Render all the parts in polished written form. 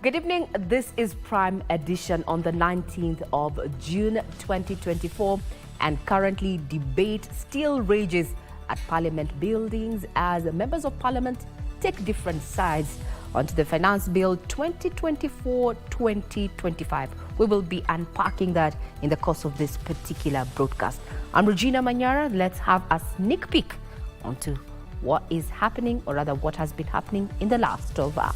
Good evening. This is Prime Edition on the 19th of June 2024, and currently debate still rages at Parliament buildings as members of Parliament take different sides onto the Finance Bill 2024-2025. We will be unpacking that in the course of this particular broadcast. I'm Regina Manyara. Let's have a sneak peek onto what is happening, or rather what has been happening in the last 12 hours.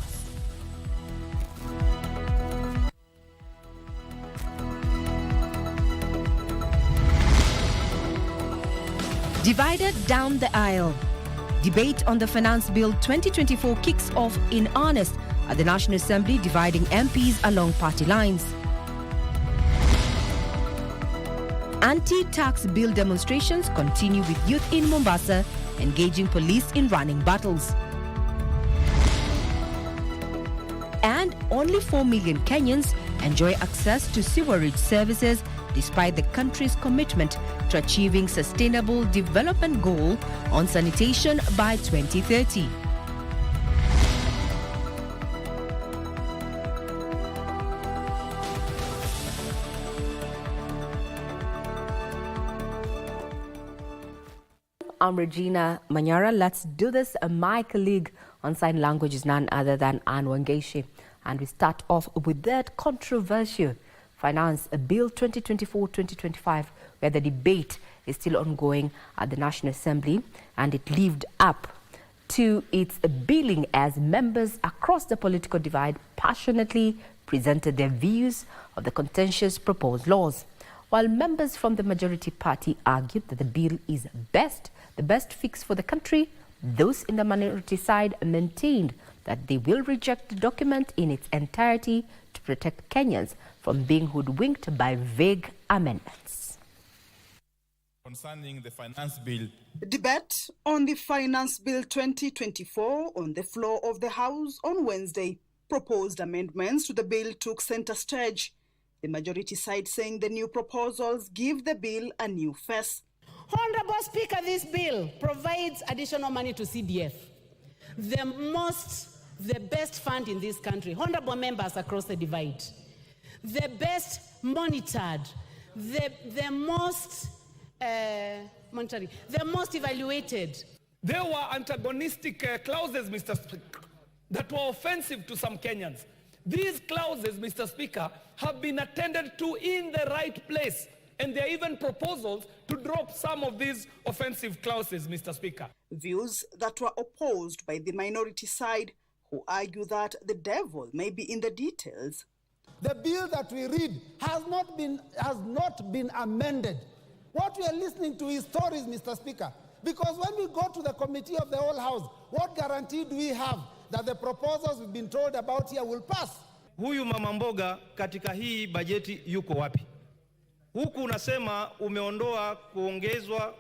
Divided down the aisle. Debate on the Finance Bill 2024 kicks off in earnest at the National Assembly, dividing MPs along party lines. Anti-tax bill demonstrations continue with youth in Mombasa engaging police in running battles. And only 4 million Kenyans enjoy access to sewerage services despite the country's commitment to achieving sustainable development goal on sanitation by 2030. I'm Regina Manyara. Let's do this. My colleague on sign language is none other than Anne Wangeshi. And we start off with that controversial Finance Bill 2024-2025, where the debate is still ongoing at the National Assembly, and it lived up to its billing as members across the political divide passionately presented their views of the contentious proposed laws. While members from the majority party argued that the bill is the best fix for the country, those in the minority side maintained that they will reject the document in its entirety to protect Kenyans from being hoodwinked by vague amendments. Concerning the Finance Bill. Debate on the Finance Bill 2024 on the floor of the House on Wednesday. Proposed amendments to the bill took center stage. The majority side saying the new proposals give the bill a new face. Honorable Speaker, this bill provides additional money to CDF, the best fund in this country. Honorable members across the divide, the best monitored, the most evaluated. There were antagonistic clauses, Mr. Speaker, that were offensive to some Kenyans. These clauses, Mr. Speaker, have been attended to in the right place. And there are even proposals to drop some of these offensive clauses, Mr. Speaker. Views that were opposed by the minority side, who argue that the devil may be in the details. The bill that we read has not been amended. What we are listening to is stories, Mr. Speaker. Because when we go to the committee of the whole House, what guarantee do we have that the proposals we've been told about here will pass? Huyu mama mboga katika hii bajeti yuko wapi? Huku unasema umeondoa kuongezwa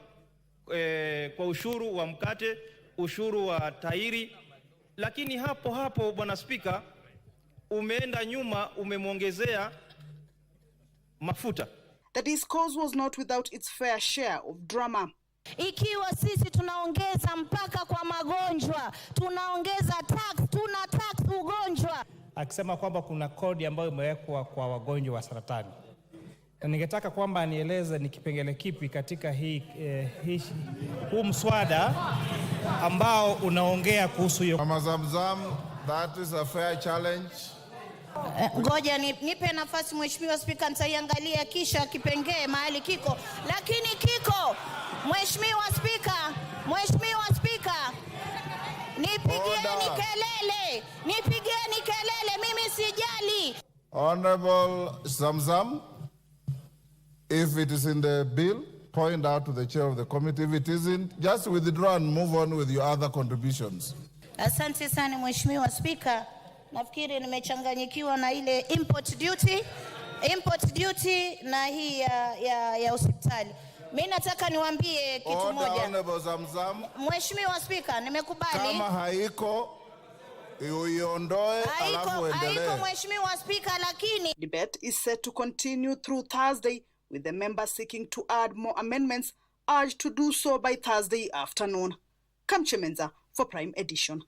kwa ushuru wa mkate, ushuru wa tairi, lakini hapo Bwana Spika umeenda nyuma umemwongezea mafuta. The discourse was not without its fair share of drama. Ikiwa sisi tunaongeza mpaka kwa magonjwa, tunaongeza tuna tax ugonjwa. Akisema kwamba kuna kodi ambayo imewekwa kwa wagonjwa wa saratani. Na ningetaka kwamba anieleze ni kipengele kipi katika huu mswada ambao unaongea kuhusu hiyo. Mama Zamzam, that is a fair challenge. Ngoja nipe nafasi Mheshimiwa Spika, nitaiangalia kisha kipengee mahali kiko. Lakini kiko, Mheshimiwa Spika, nipigieni kelele, mimi sijali. Honorable Zamzam, if it is in the bill, point out to the chair of the committee. If it isn't, just withdraw and move on with your other contributions. Asante sana Mheshimiwa Spika. Nafikiri nimechanganyikiwa na ile import duty na hii ya hospitali. Mimi nataka niwaambie kitu moja. Mheshimiwa Spika, nimekubali. Kama haiko uiondoe alafu endelee. Haiko Mheshimiwa Spika, lakini debate is set to continue through Thursday, with the members seeking to add more amendments urged to do so by Thursday afternoon. Kamchemenza for Prime Edition.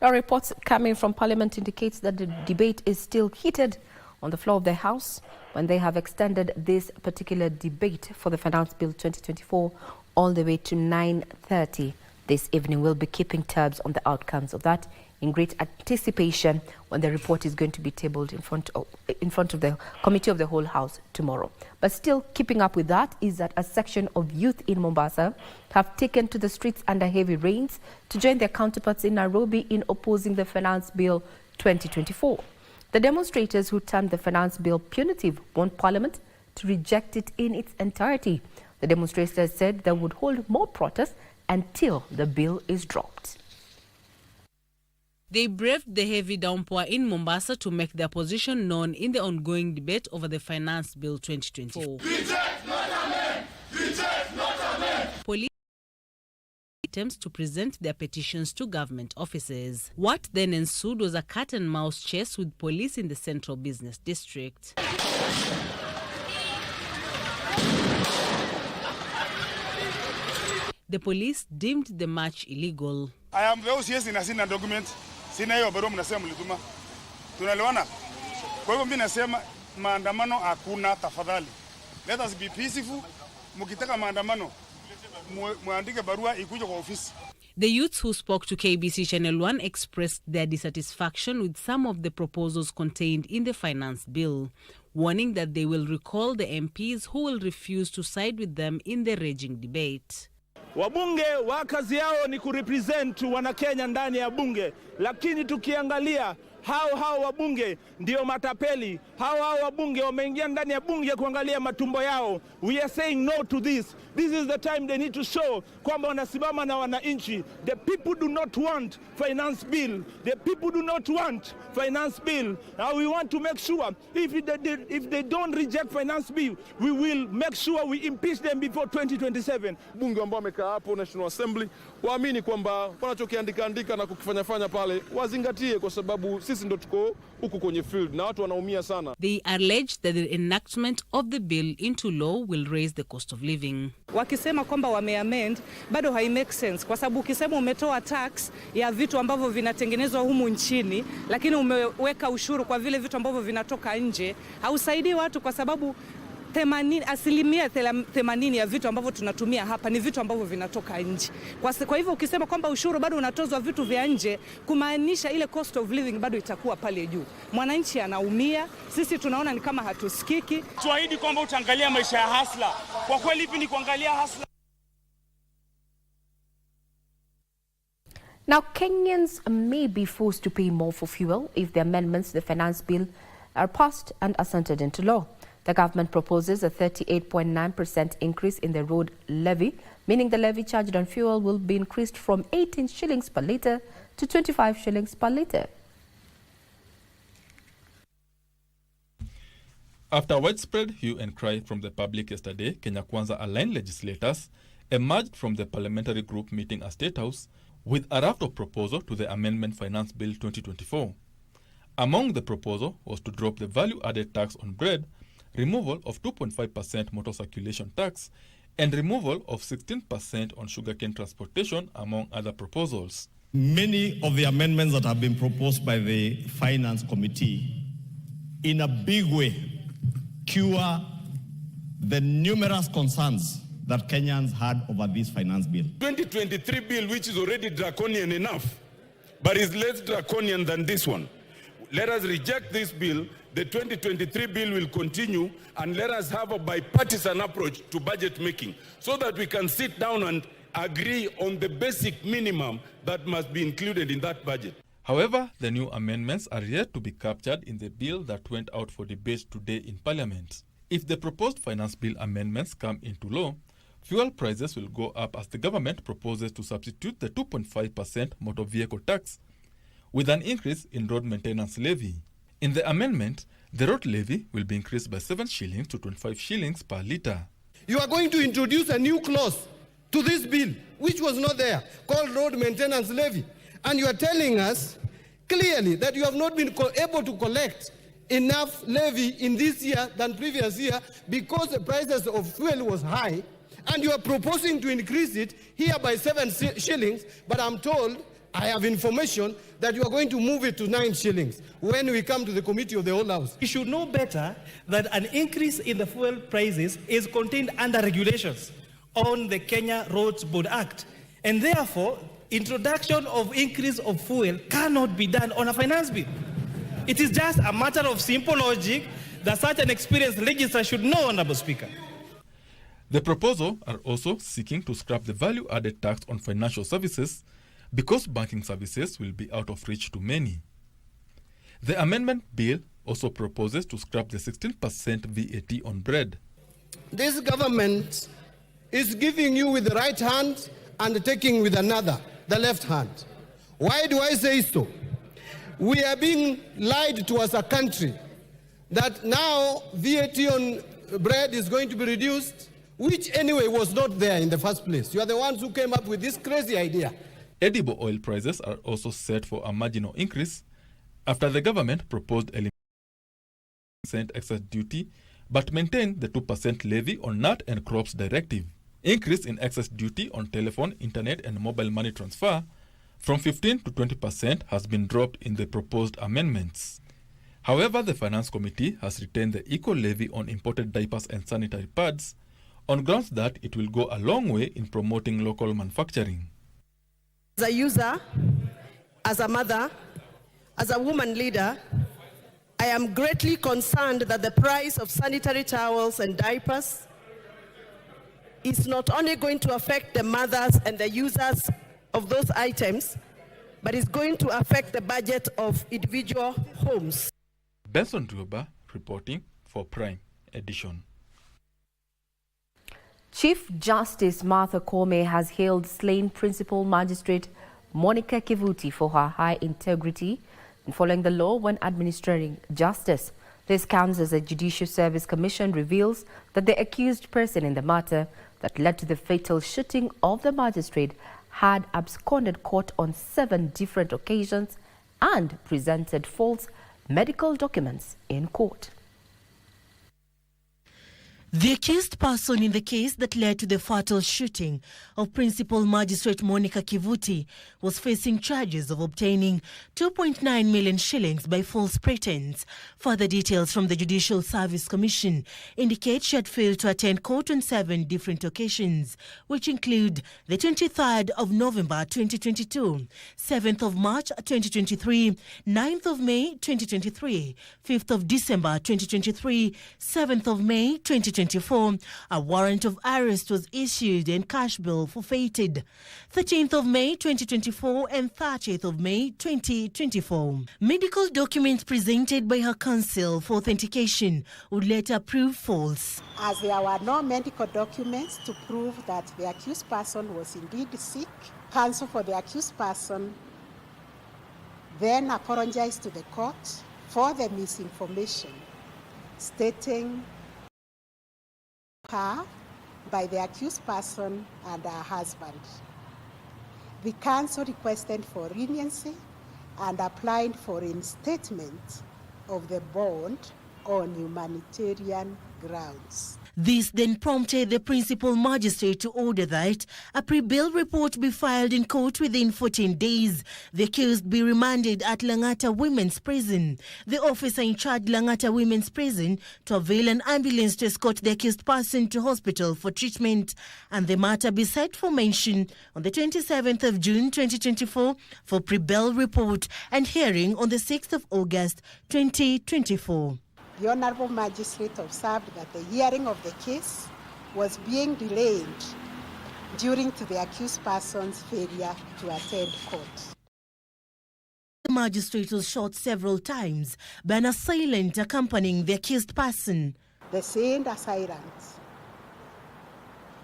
Our reports coming from Parliament indicates that the debate is still heated on the floor of the House when they have extended this particular debate for the Finance Bill 2024 all the way to 9:30 this evening. We'll be keeping tabs on the outcomes of that in great anticipation when the report is going to be tabled in front of the Committee of the Whole House tomorrow. But still keeping up with that is that a section of youth in Mombasa have taken to the streets under heavy rains to join their counterparts in Nairobi in opposing the Finance Bill 2024. The demonstrators, who termed the Finance Bill punitive, want Parliament to reject it in its entirety. The demonstrators said they would hold more protests until the bill is dropped. They braved the heavy downpour in Mombasa to make their position known in the ongoing debate over the Finance Bill 2024. Reject, not amend! Reject, not amend! Police attempts to present their petitions to government offices. What then ensued was a cat-and-mouse chase with police in the Central Business District. The police deemed the march illegal. I am the OCS in a document. Sina hiyo barua mnasema mlituma. Tunaelewana? Kwa hivyo mimi nasema maandamano hakuna, tafadhali. Let us be peaceful. Mkitaka maandamano muandike barua ikuje kwa ofisi. The youths who spoke to KBC Channel 1 expressed their dissatisfaction with some of the proposals contained in the finance bill, warning that they will recall the MPs who will refuse to side with them in the raging debate. Wabunge wa kazi yao ni kurepresent Wanakenya ndani ya bunge, lakini tukiangalia hao wabunge ndio matapeli. Hao wabunge wameingia ndani ya bunge kuangalia matumbo yao. We are saying no to this. This is the time they need to show kwamba wanasimama na wananchi. The people do not want finance bill. The people do not want finance bill. Now we want to make sure if they don't reject finance bill, we will make sure we impeach them before 2027. Bunge ambao wamekaa hapo National Assembly waamini kwamba wanachokiandika na kukifanya pale wazingatie, kwa sababu sisi ndo tuko huku kwenye field na watu wanaumia sana. They alleged that the enactment of the bill into law will raise the cost of living. Wakisema kwamba wameamend bado hai make sense, kwa sababu ukisema umetoa tax ya vitu ambavyo vinatengenezwa humu nchini lakini umeweka ushuru kwa vile vitu ambavyo vinatoka nje, hausaidii watu, kwa sababu 80% ya vitu ambavyo tunatumia hapa ni vitu ambavyo vinatoka nje. Kwa hivyo ukisema kwamba ushuru bado unatozwa vitu vya nje, kumaanisha ile cost of living bado itakuwa pale juu. Mwananchi anaumia, sisi tunaona ni kama hatusikiki. Tuahidi kwamba utaangalia maisha ya hasla. Kwa kweli hivi ni kuangalia hasla. Now, Kenyans may be forced to pay more for fuel if the amendments to the finance bill are passed and assented into law. The government proposes a 38.9% increase in the road levy, meaning the levy charged on fuel will be increased from 18 shillings per litre to 25 shillings per litre. After widespread hue and cry from the public yesterday, Kenya Kwanza aligned legislators emerged from the parliamentary group meeting at State House with a raft of proposal to the Amendment Finance Bill 2024. Among the proposal was to drop the value-added tax on bread, removal of 2.5% motor circulation tax, and removal of 16% on sugarcane transportation, among other proposals. Many of the amendments that have been proposed by the Finance Committee in a big way cure the numerous concerns that Kenyans had over this finance bill. 2023 bill, which is already draconian enough, but is less draconian than this one. Let us reject this bill. The 2023 bill will continue, and let us have a bipartisan approach to budget making so that we can sit down and agree on the basic minimum that must be included in that budget. However, the new amendments are yet to be captured in the bill that went out for debate today in Parliament. If the proposed finance bill amendments come into law, fuel prices will go up as the government proposes to substitute the 2.5% motor vehicle tax with an increase in road maintenance levy. In the amendment, the road levy will be increased by 7 shillings to 25 shillings per litre. You are going to introduce a new clause to this bill, which was not there, called road maintenance levy. And you are telling us clearly that you have not been able to collect enough levy in this year than previous year because the prices of fuel was high, and you are proposing to increase it here by 7 shillings, but I'm told I have information that you are going to move it to 9 shillings when we come to the committee of the whole house. You should know better that an increase in the fuel prices is contained under regulations on the Kenya Roads Board Act. And therefore, introduction of increase of fuel cannot be done on a finance bill. It is just a matter of simple logic that such an experienced legislator should know, Honorable Speaker. The proposal are also seeking to scrap the value-added tax on financial services because banking services will be out of reach to many. The amendment bill also proposes to scrap the 16% VAT on bread. This government is giving you with the right hand and taking with another, the left hand. Why do I say so? We are being lied to as a country that now VAT on bread is going to be reduced, which anyway was not there in the first place. You are the ones who came up with this crazy idea. Edible oil prices are also set for a marginal increase after the government proposed eliminating excess duty but maintained the 2% levy on nut and crops directive. Increase in excess duty on telephone, internet and mobile money transfer from 15 to 20% has been dropped in the proposed amendments. However, the Finance Committee has retained the equal levy on imported diapers and sanitary pads on grounds that it will go a long way in promoting local manufacturing. As a user, as a mother, as a woman leader, I am greatly concerned that the price of sanitary towels and diapers is not only going to affect the mothers and the users of those items, but is going to affect the budget of individual homes. Benson Duba reporting for Prime Edition. Chief Justice Martha Koome has hailed slain Principal Magistrate Monica Kivuti for her high integrity in following the law when administering justice. This comes as the Judicial Service Commission reveals that the accused person in the matter that led to the fatal shooting of the magistrate had absconded court on 7 different occasions and presented false medical documents in court. The accused person in the case that led to the fatal shooting of Principal Magistrate Monica Kivuti was facing charges of obtaining 2.9 million shillings by false pretense. Further details from the Judicial Service Commission indicate she had failed to attend court on 7 different occasions, which include the 23rd of November 2022, 7th of March 2023, 9th of May 2023, 5th of December 2023, 7th of May 2024. A warrant of arrest was issued and cash bill forfeited. 13th of May 2024 and 30th of May 2024. Medical documents presented by her counsel for authentication would later prove false. As there were no medical documents to prove that the accused person was indeed sick, counsel for the accused person then apologized to the court for the misinformation, stating her by the accused person and her husband. The counsel requested for leniency and applied for reinstatement of the bond on humanitarian grounds. This then prompted the Principal Magistrate to order that a pre-bail report be filed in court within 14 days. The accused be remanded at Langata Women's Prison. The officer in charge Langata Women's Prison to avail an ambulance to escort the accused person to hospital for treatment, and the matter be set for mention on the 27th of June 2024 for pre-bail report and hearing on the 6th of August 2024. The Honorable Magistrate observed that the hearing of the case was being delayed due to the accused person's failure to attend court. The magistrate was shot several times by an assailant accompanying the accused person. The same assailant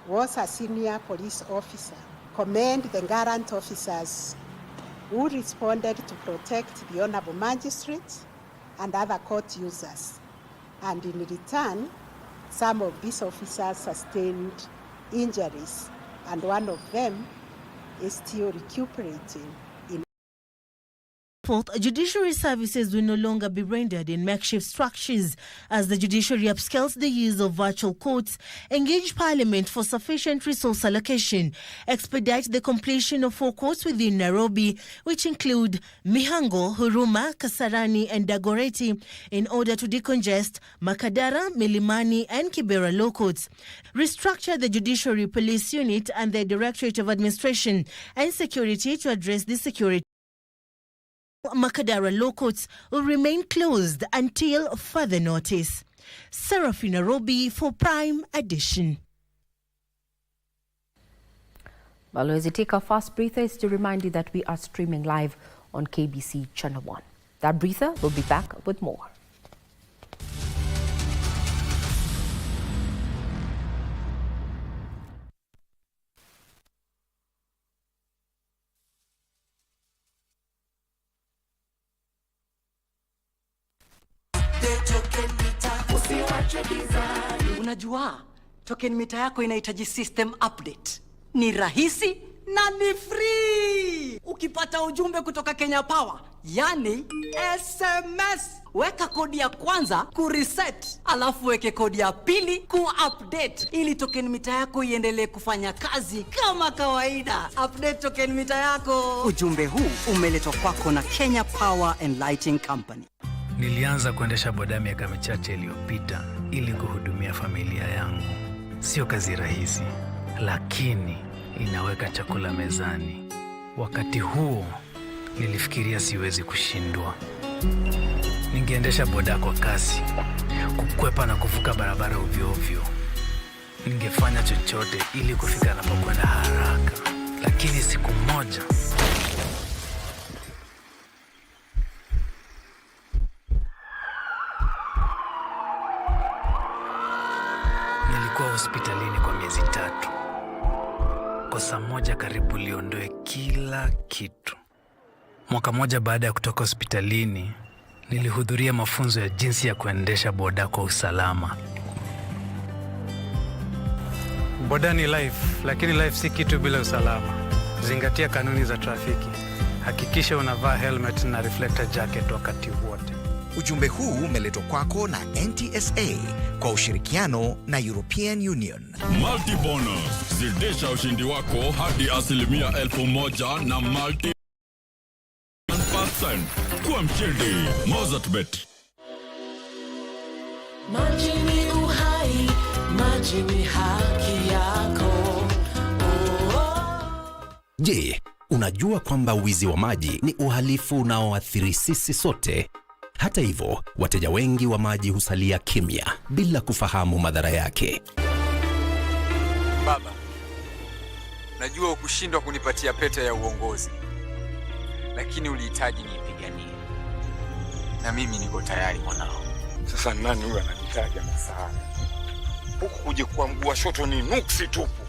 was a senior police officer. Commend the garant officers who responded to protect the Honorable Magistrate and other court users. And in return, some of these officers sustained injuries, and one of them is still recuperating. Henceforth, judiciary services will no longer be rendered in makeshift structures as the judiciary upscales the use of virtual courts, engage Parliament for sufficient resource allocation, expedite the completion of 4 courts within Nairobi, which include Mihango, Huruma, Kasarani and Dagoretti, in order to decongest Makadara, Milimani and Kibera law courts, restructure the Judiciary Police Unit and the Directorate of Administration and Security to address the security. Makadara law courts will remain closed until further notice. Serafina Robi for Prime Edition. Well, as we take our fast breather, is to remind you that we are streaming live on KBC Channel 1. That breather will be back with more. Unajua, token meter yako inahitaji system update. Ni rahisi na ni free. Ukipata ujumbe kutoka Kenya Power, yani SMS, weka kodi ya kwanza kureset, alafu weke kodi ya pili kuupdate ili token meter yako iendelee kufanya kazi kama kawaida. Update token meter yako. Ujumbe huu umeletwa kwako na Kenya Power and Lighting Company. Nilianza kuendesha boda miaka michache iliyopita ili kuhudumia familia yangu. Sio kazi rahisi, lakini inaweka chakula mezani. Wakati huo nilifikiria siwezi kushindwa. Ningeendesha boda kwa kasi, kukwepa na kuvuka barabara ovyo ovyo. Ningefanya chochote ili kufika napokwenda haraka. Lakini siku moja nilikuwa hospitalini kwa miezi 3. Kosa moja karibu liondoe kila kitu. Mwaka moja baada ya kutoka hospitalini, nilihudhuria mafunzo ya jinsi ya kuendesha boda kwa usalama. Boda ni life, lakini life si kitu bila usalama. Zingatia kanuni za trafiki. Hakikisha unavaa helmet na reflector jacket wakati wote. Ujumbe huu umeletwa kwako na NTSA kwa ushirikiano na European Union. Multi bonus, zidisha ushindi wako hadi 1,000 na multi 1% kwa mshindi. Mozartbet. Maji ni uhai, maji ni haki yako. Je, unajua kwamba wizi wa maji ni uhalifu unaoathiri sisi sote? Hata hivyo, wateja wengi wa maji husalia kimya bila kufahamu madhara yake. Baba, najua ukushindwa kunipatia pete ya uongozi, lakini ulihitaji niipiganie. Na mimi niko tayari mwanao. Sasa nani huyu ananitaja msaada? Huku kuje kwa mguu wa shoto ni nuksi tupu.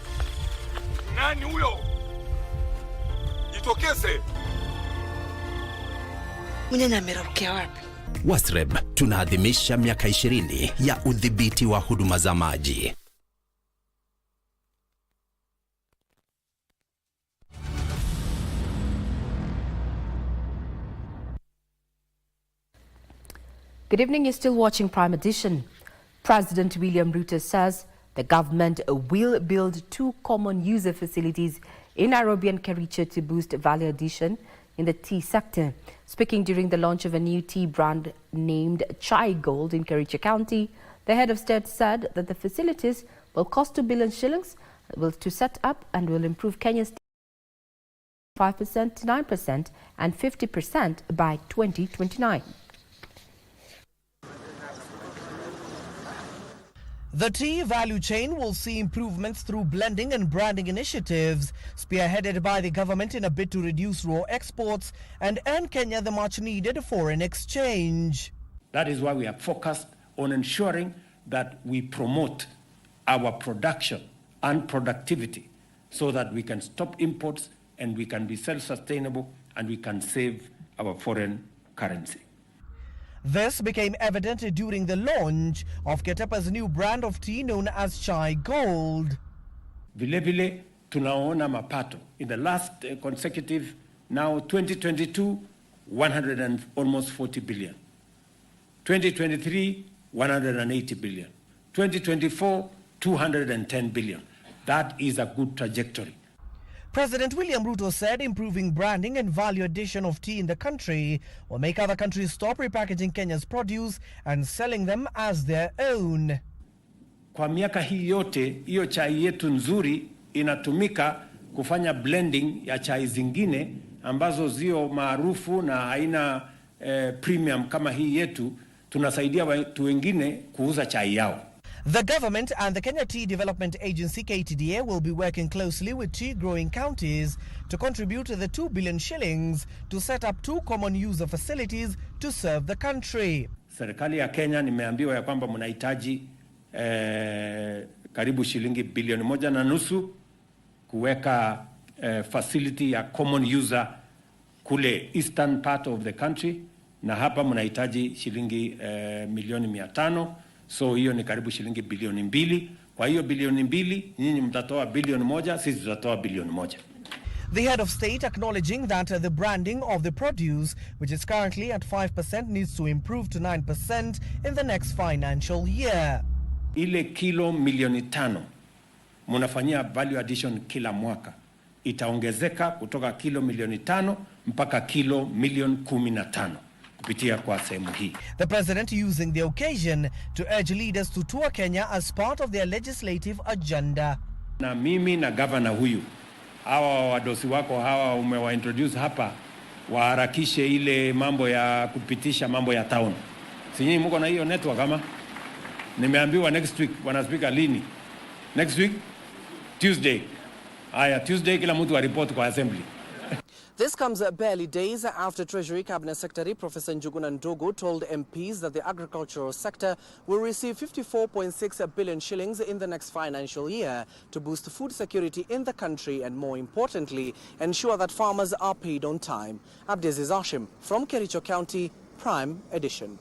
Nani huyo? Jitokeze. Mnyanya ameraukia wapi? Wasreb, tunaadhimisha miaka 20 ya udhibiti wa huduma za maji. Good evening, you're still watching Prime Edition. President William Ruto says the government will build 2 common user facilities in Nairobi and Kericho to boost value addition in the tea sector. Speaking during the launch of a new tea brand named Chai Gold in Kericho County, the head of state said that the facilities will cost 2 billion shillings to set up and will improve Kenya's 5% to 9% and 50% by 2029. The tea value chain will see improvements through blending and branding initiatives spearheaded by the government in a bid to reduce raw exports and earn Kenya the much-needed foreign exchange. That is why we are focused on ensuring that we promote our production and productivity so that we can stop imports and we can be self-sustainable and we can save our foreign currency. This became evident during the launch of Ketepa's new brand of tea known as Chai Gold. Vile tunaona mapato. In the last consecutive, now 2022, almost 40 billion. 2023, 180 billion. 2024, 210 billion. That is a good trajectory. President William Ruto said improving branding and value addition of tea in the country will make other countries stop repackaging Kenya's produce and selling them as their own. Kwa miaka hii yote, hiyo chai yetu nzuri inatumika kufanya blending ya chai zingine ambazo zio maarufu na haina premium kama hii yetu. Tunasaidia watu wengine kuuza chai yao. The government and the Kenya Tea Development Agency KTDA will be working closely with tea growing counties to contribute the 2 billion shillings to set up 2 common user facilities to serve the country. Serikali ya Kenya nimeambiwa ya kwamba mnahitaji karibu shilingi bilioni 1.5 kuweka facility ya common user kule eastern part of the country, na hapa mnahitaji shilingi milioni 500. So hiyo ni karibu shilingi bilioni 2. Kwa hiyo bilioni 2 nyinyi mtatoa bilioni 1, sisi tutatoa bilioni 1. The head of state acknowledging that the branding of the produce, which is currently at 5%, needs to improve to 9% in the next financial year. Ile kilo milioni 5 mnafanyia value addition kila mwaka itaongezeka kutoka kilo milioni 5 mpaka kilo milioni 15 kupitia kwa sehemu hii. The president using the occasion to urge leaders to tour Kenya as part of their legislative agenda. Na mimi na governor huyu, hawa wadosi wako hawa umewaintroduce hapa, waharakishe ile mambo ya kupitisha mambo ya town. Sinyinyi mko na hiyo network kama? Nimeambiwa next week wanaspeaker lini? Next week Tuesday. Aya, Tuesday kila mtu wa report kwa assembly. This comes barely days after Treasury Cabinet Secretary Professor Njuguna Ndogo told MPs that the agricultural sector will receive 54.6 billion shillings in the next financial year to boost food security in the country and, more importantly, ensure that farmers are paid on time. Abdiaziz Hashim from Kericho County, Prime Edition.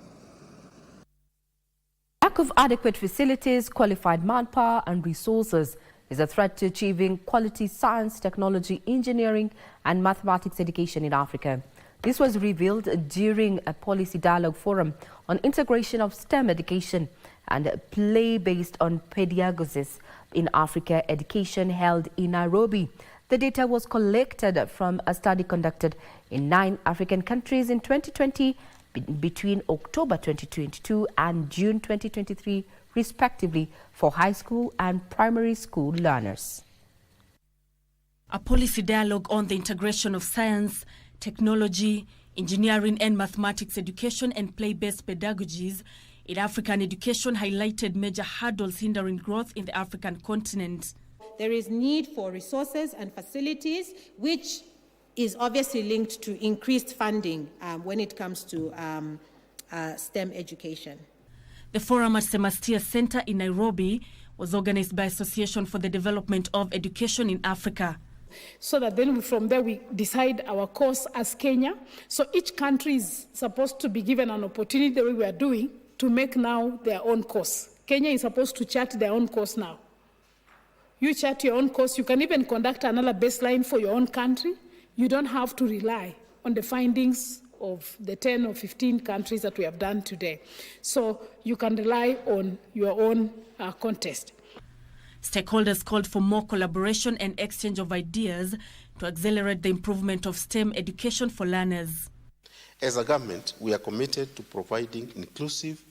Lack of adequate facilities, qualified manpower and resources is a threat to achieving quality science, technology, engineering and mathematics education in Africa. This was revealed during a policy dialogue forum on integration of STEM education and play based on pedagogies in Africa education held in Nairobi. The data was collected from a study conducted in 9 African countries in 2020 between October 2022 and June 2023, respectively, for high school and primary school learners. A policy dialogue on the integration of science, technology, engineering and mathematics education and play-based pedagogies in African education highlighted major hurdles hindering growth in the African continent. There is need for resources and facilities, which is obviously linked to increased funding when it comes to STEM education. The forum at Semastia Center in Nairobi was organized by Association for the Development of Education in Africa. So that then from there we decide our course as Kenya. So each country is supposed to be given an opportunity, the way we are doing, to make now their own course. Kenya is supposed to chart their own course now. You chart your own course. You can even conduct another baseline for your own country. You don't have to rely on the findings of the 10 or 15 countries that we have done today. So you can rely on your own contest. Stakeholders called for more collaboration and exchange of ideas to accelerate the improvement of STEM education for learners. As a government, we are committed to providing inclusive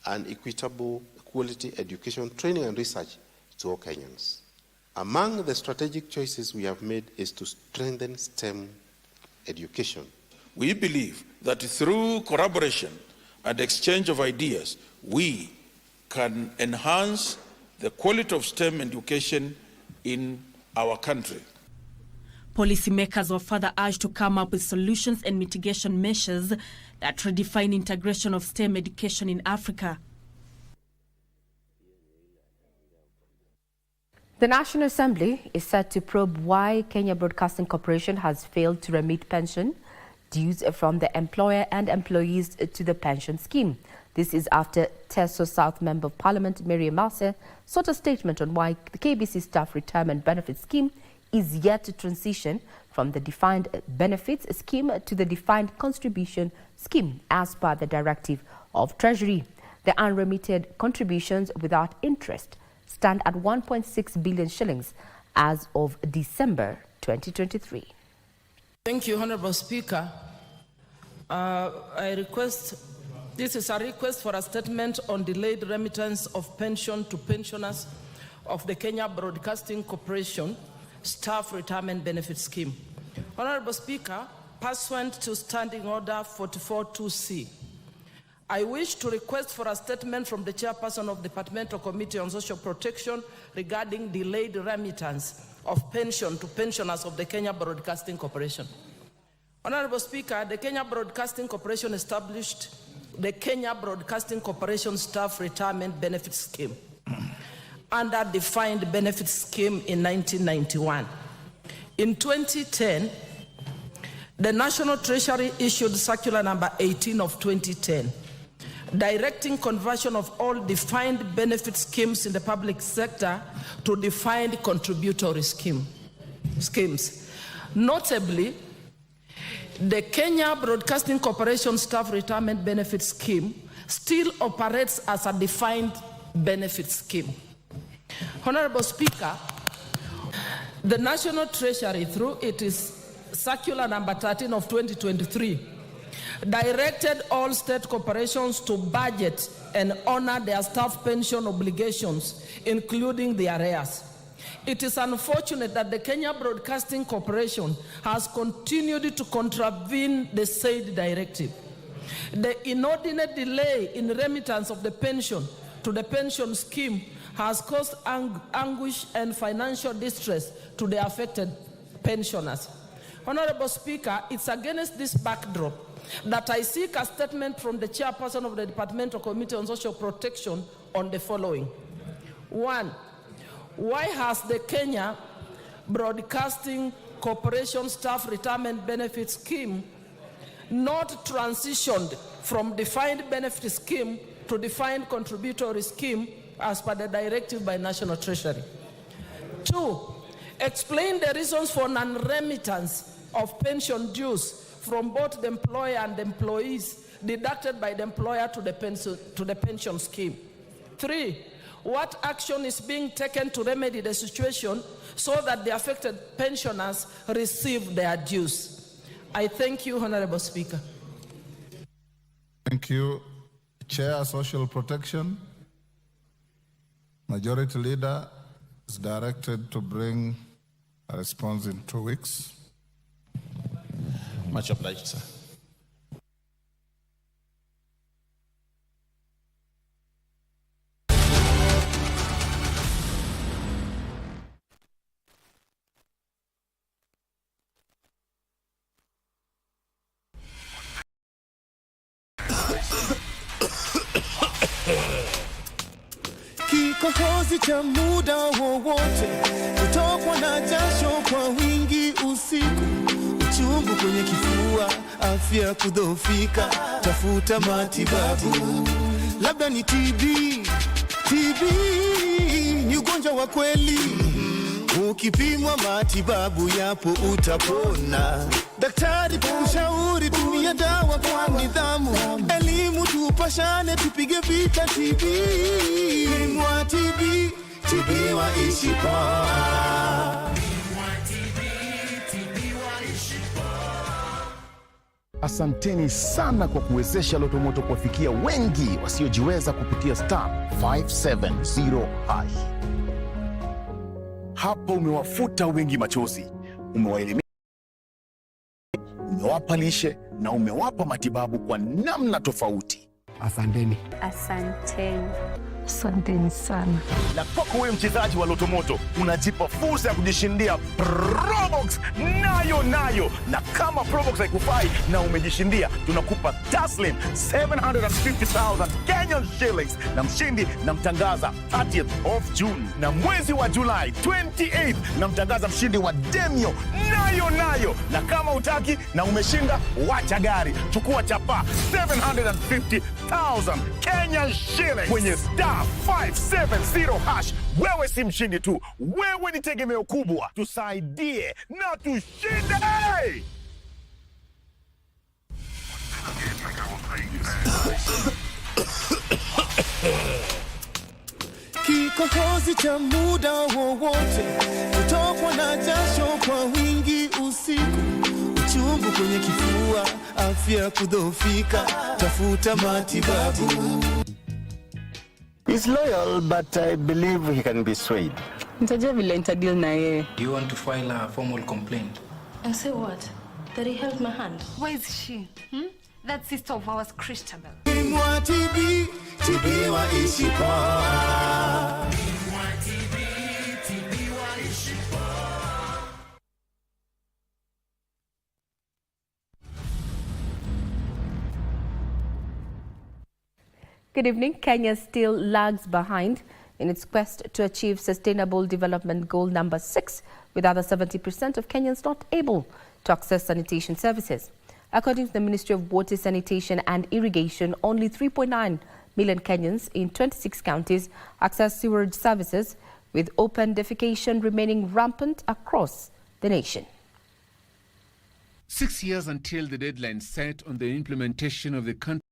and equitable quality education, training and research to all Kenyans. Among the strategic choices we have made is to strengthen STEM education. We believe that through collaboration and exchange of ideas, we can enhance the quality of STEM education in our country. Policymakers were further urged to come up with solutions and mitigation measures that redefine integration of STEM education in Africa. The National Assembly is set to probe why Kenya Broadcasting Corporation has failed to remit pension dues from the employer and employees to the pension scheme. This is after Teso South Member of Parliament Mary Emase sought a statement on why the KBC Staff Retirement Benefit Scheme is yet to transition from the defined benefits scheme to the defined contribution scheme as per the directive of Treasury. The unremitted contributions without interest stand at 1.6 billion shillings as of December 2023. Thank you, Honorable Speaker. This is a request for a statement on delayed remittance of pension to pensioners of the Kenya Broadcasting Corporation Staff Retirement Benefit Scheme. Honorable Speaker, pursuant to Standing Order 44-2C, I wish to request for a statement from the Chairperson of the Departmental Committee on Social Protection regarding delayed remittance of pension to pensioners of the Kenya Broadcasting Corporation. Honorable Speaker, the Kenya Broadcasting Corporation established the Kenya Broadcasting Corporation Staff Retirement Benefit Scheme under defined benefit scheme in 1991. In 2010, the National Treasury issued Circular Number 18 of 2010, directing conversion of all defined benefit schemes in the public sector to defined contributory schemes. Notably, the Kenya Broadcasting Corporation Staff Retirement Benefit Scheme still operates as a defined benefit scheme. Honorable Speaker, the National Treasury, through its Circular Number 13 of 2023, directed all state corporations to budget and honor their staff pension obligations, including the arrears. It is unfortunate that the Kenya Broadcasting Corporation has continued to contravene the said directive. The inordinate delay in remittance of the pension to the pension scheme has caused anguish and financial distress to the affected pensioners. Honorable Speaker, it's against this backdrop that I seek a statement from the Chairperson of the Departmental Committee on Social Protection on the following. 1. Why has the Kenya Broadcasting Corporation Staff Retirement Benefit Scheme not transitioned from defined benefit scheme to defined contributory scheme as per the directive by National Treasury? 2. Explain the reasons for non-remittance of pension dues from both the employer and the employees deducted by the employer to the pension scheme. 3. What action is being taken to remedy the situation so that the affected pensioners receive their dues? I thank you, Honorable Speaker. Thank you. Chair, Social Protection. Majority Leader is directed to bring a response in 2 weeks. Much obliged, sir. Kikohozi cha muda wowote, kutokwa na jasho kwa wingi usiku, uchungu kwenye kifua, afya kudhoofika, tafuta matibabu. Labda ni TB ni ugonjwa wa kweli. Ukipimwa matibabu yapo utapona. Daktari kushauri tumia dawa kwa nidhamu. Elimu tupashane tupige vita TB. Mwa TB waishi poa. Asanteni sana kwa kuwezesha Loto Moto kuwafikia wengi wasiojiweza kupitia *570#. Hapo umewafuta wengi machozi, umewaelimisha, umewapa lishe na umewapa matibabu kwa namna tofauti. Asanteni. Asanteni. Asanteni sana. Na kwako wewe mchezaji wa Loto Moto, unajipa fursa ya kujishindia Probox nayo. Na kama Probox haikufai na umejishindia, tunakupa taslim 750,000 Kenya Kenyan shillings, na mshindi namtangaza 30th of June, na mwezi wa July 28th namtangaza mshindi wa Demio nayo. Na kama utaki na umeshinda, wacha gari, chukua chapa 750,000 Kenyan shillings kwenye *570 hash. Wewe si mshindi tu, wewe ni tegemeo kubwa. Tusaidie na tushinde. Kikohozi cha muda wowote, kutokwa na jasho kwa wingi usiku, uchungu kwenye kifua, afya kudhoofika, tafuta matibabu. He's loyal, but I believe he can be swayed. Nitajua vile nitadeal na yeye. Do you want to file a formal complaint? And say what? That he held my hand? Where is she? That sister of ours, Christabel. Good evening. Kenya still lags behind in its quest to achieve Sustainable Development Goal number 6, with other 70% of Kenyans not able to access sanitation services. According to the Ministry of Water, Sanitation and Irrigation, only 3.9 million Kenyans in 26 counties access sewerage services, with open defecation remaining rampant across the nation. 6 years until the deadline set on the implementation of the country's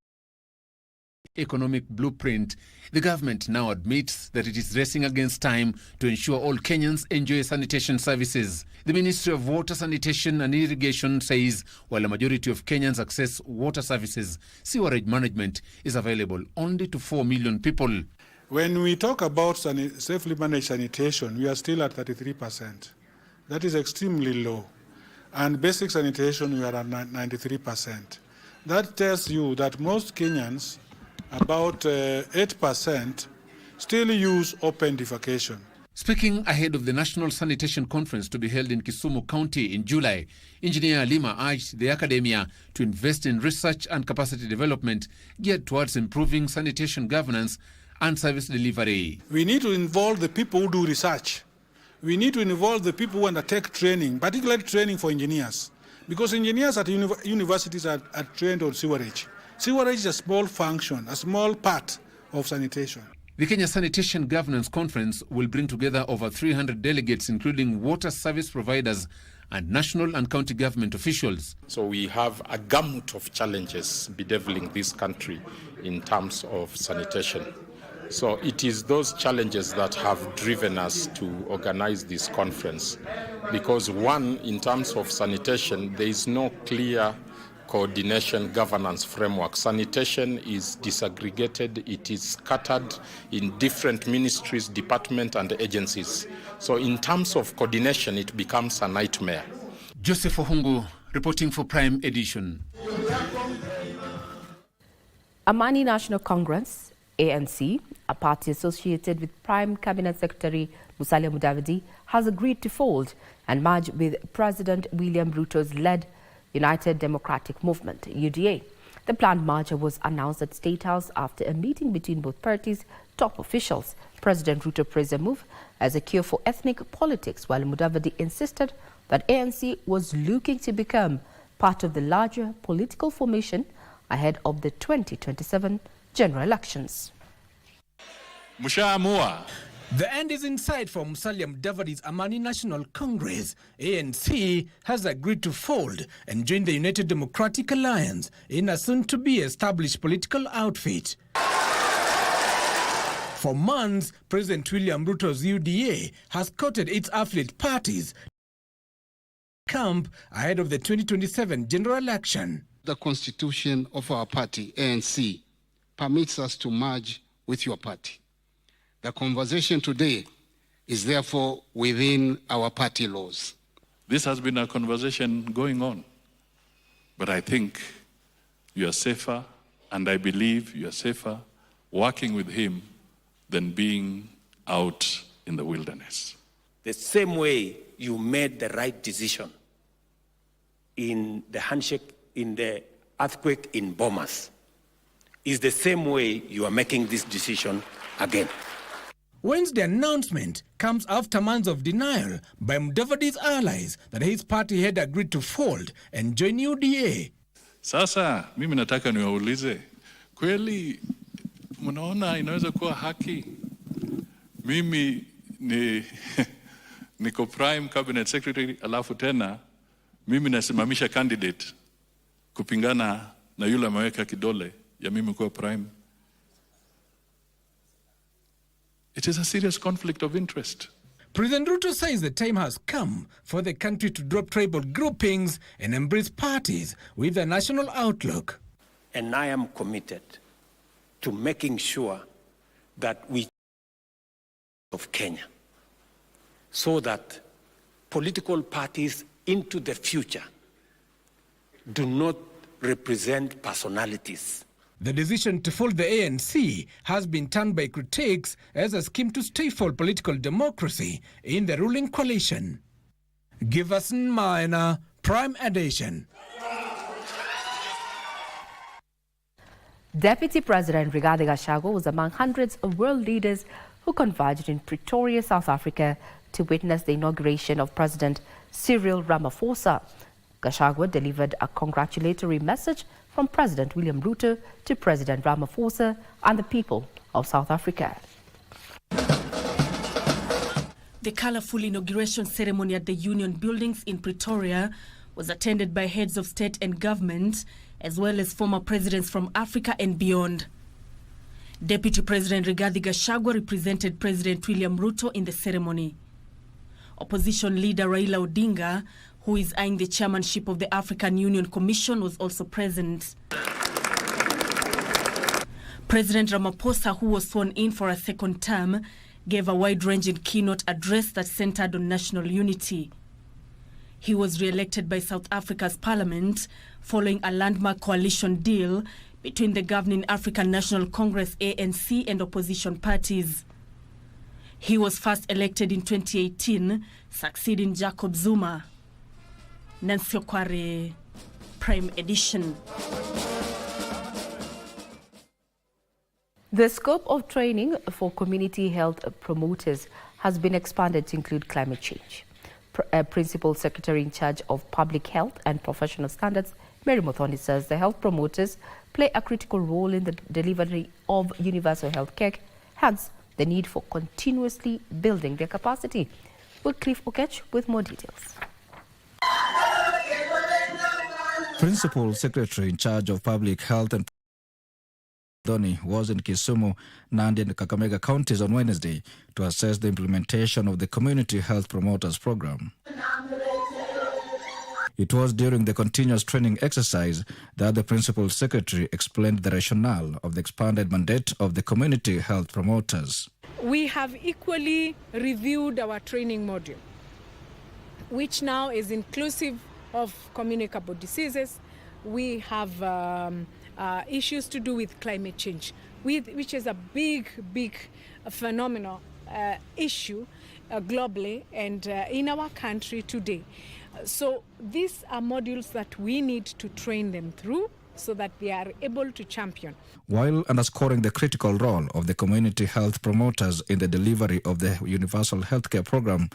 economic blueprint, the government now admits that it is racing against time to ensure all Kenyans enjoy sanitation services. The Ministry of Water, Sanitation and Irrigation says while a majority of Kenyans access water services, sewerage management is available only to 4 million people. When we talk about safely managed sanitation, we are still at 33%. That is extremely low. And basic sanitation, we are at 93%. That tells you that most Kenyans, about 8%, still use open defecation. Speaking ahead of the National Sanitation Conference to be held in Kisumu County in July, Engineer Lima urged the academia to invest in research and capacity development geared towards improving sanitation governance and service delivery. We need to involve the people who do research. We need to involve the people who undertake training, particularly training for engineers, because engineers at universities are trained on sewerage. Sewerage is a small function, a small part of sanitation. The Kenya Sanitation Governance Conference will bring together over 300 delegates, including water service providers and national and county government officials. So we have a gamut of challenges bedeviling this country in terms of sanitation. So it is those challenges that have driven us to organize this conference. Because one, in terms of sanitation, there is no clear coordination governance framework. Sanitation is disaggregated, it is scattered in different ministries, departments and agencies. So in terms of coordination, it becomes a nightmare. Joseph Ohungu reporting for Prime Edition. Amani National Congress, ANC, a party associated with Prime Cabinet Secretary Musalia Mudavadi, has agreed to fold and merge with President William Ruto's led United Democratic Movement, UDA. The planned merger was announced at State House after a meeting between both parties' top officials. President Ruto praised the move as a cure for ethnic politics, while Mudavadi insisted that ANC was looking to become part of the larger political formation ahead of the 2027 general elections. The end is in sight for Musalia Mudavadi's Amani National Congress. ANC has agreed to fold and join the United Democratic Alliance in a soon-to-be-established political outfit. For months, President William Ruto's UDA has courted its affiliate parties camp ahead of the 2027 general election. The constitution of our party, ANC, permits us to merge with your party. The conversation today is therefore within our party laws. This has been a conversation going on, but I think you are safer, and I believe you are safer working with him than being out in the wilderness. The same way you made the right decision in the handshake, in the earthquake in Bomas, is the same way you are making this decision again. Wednesday announcement comes after months of denial by Mudavadi's allies that his party had agreed to fold and join UDA. Sasa mimi nataka niwaulize, kweli mnaona inaweza kuwa haki? Mimi niko prime cabinet secretary, alafu tena mimi nasimamisha candidate kupingana na yule ameweka kidole ya mimi kuwa prime. It is a serious conflict of interest. President Ruto says the time has come for the country to drop tribal groupings and embrace parties with a national outlook. And I am committed to making sure that we of Kenya, so that political parties into the future do not represent personalities. The decision to fold the ANC has been termed by critics as a scheme to stifle political democracy in the ruling coalition. Giverson Minor, Prime Edition. Deputy President Rigathi Gachagua was among hundreds of world leaders who converged in Pretoria, South Africa to witness the inauguration of President Cyril Ramaphosa. Gachagua delivered a congratulatory message from President William Ruto to President Ramaphosa and the people of South Africa. The colourful inauguration ceremony at the Union Buildings in Pretoria was attended by heads of state and government, as well as former presidents from Africa and beyond. Deputy President Rigathi Gachagua represented President William Ruto in the ceremony. Opposition leader Raila Odinga, who is eyeing the chairmanship of the African Union Commission, was also present. President Ramaphosa, who was sworn in for a second term, gave a wide-ranging keynote address that centered on national unity. He was re-elected by South Africa's parliament following a landmark coalition deal between the governing African National Congress ANC and opposition parties. He was first elected in 2018, succeeding Jacob Zuma. Nancy Okware, Prime Edition. The scope of training for community health promoters has been expanded to include climate change. Principal Secretary in charge of Public Health and Professional Standards, Mary Muthoni, says the health promoters play a critical role in the delivery of universal health care, hence the need for continuously building their capacity. Cliff Okech with more details. Principal Secretary in charge of Public Health and Muthoni was in Kisumu, Nandi and Kakamega counties on Wednesday to assess the implementation of the Community Health Promoters Program. It was during the continuous training exercise that the Principal Secretary explained the rationale of the expanded mandate of the Community Health Promoters. We have equally reviewed our training module, which now is inclusive of communicable diseases. We have issues to do with climate change, which is a big phenomenal issue globally and in our country today. So these are modules that we need to train them through so that they are able to champion. While underscoring the critical role of the community health promoters in the delivery of the universal healthcare program,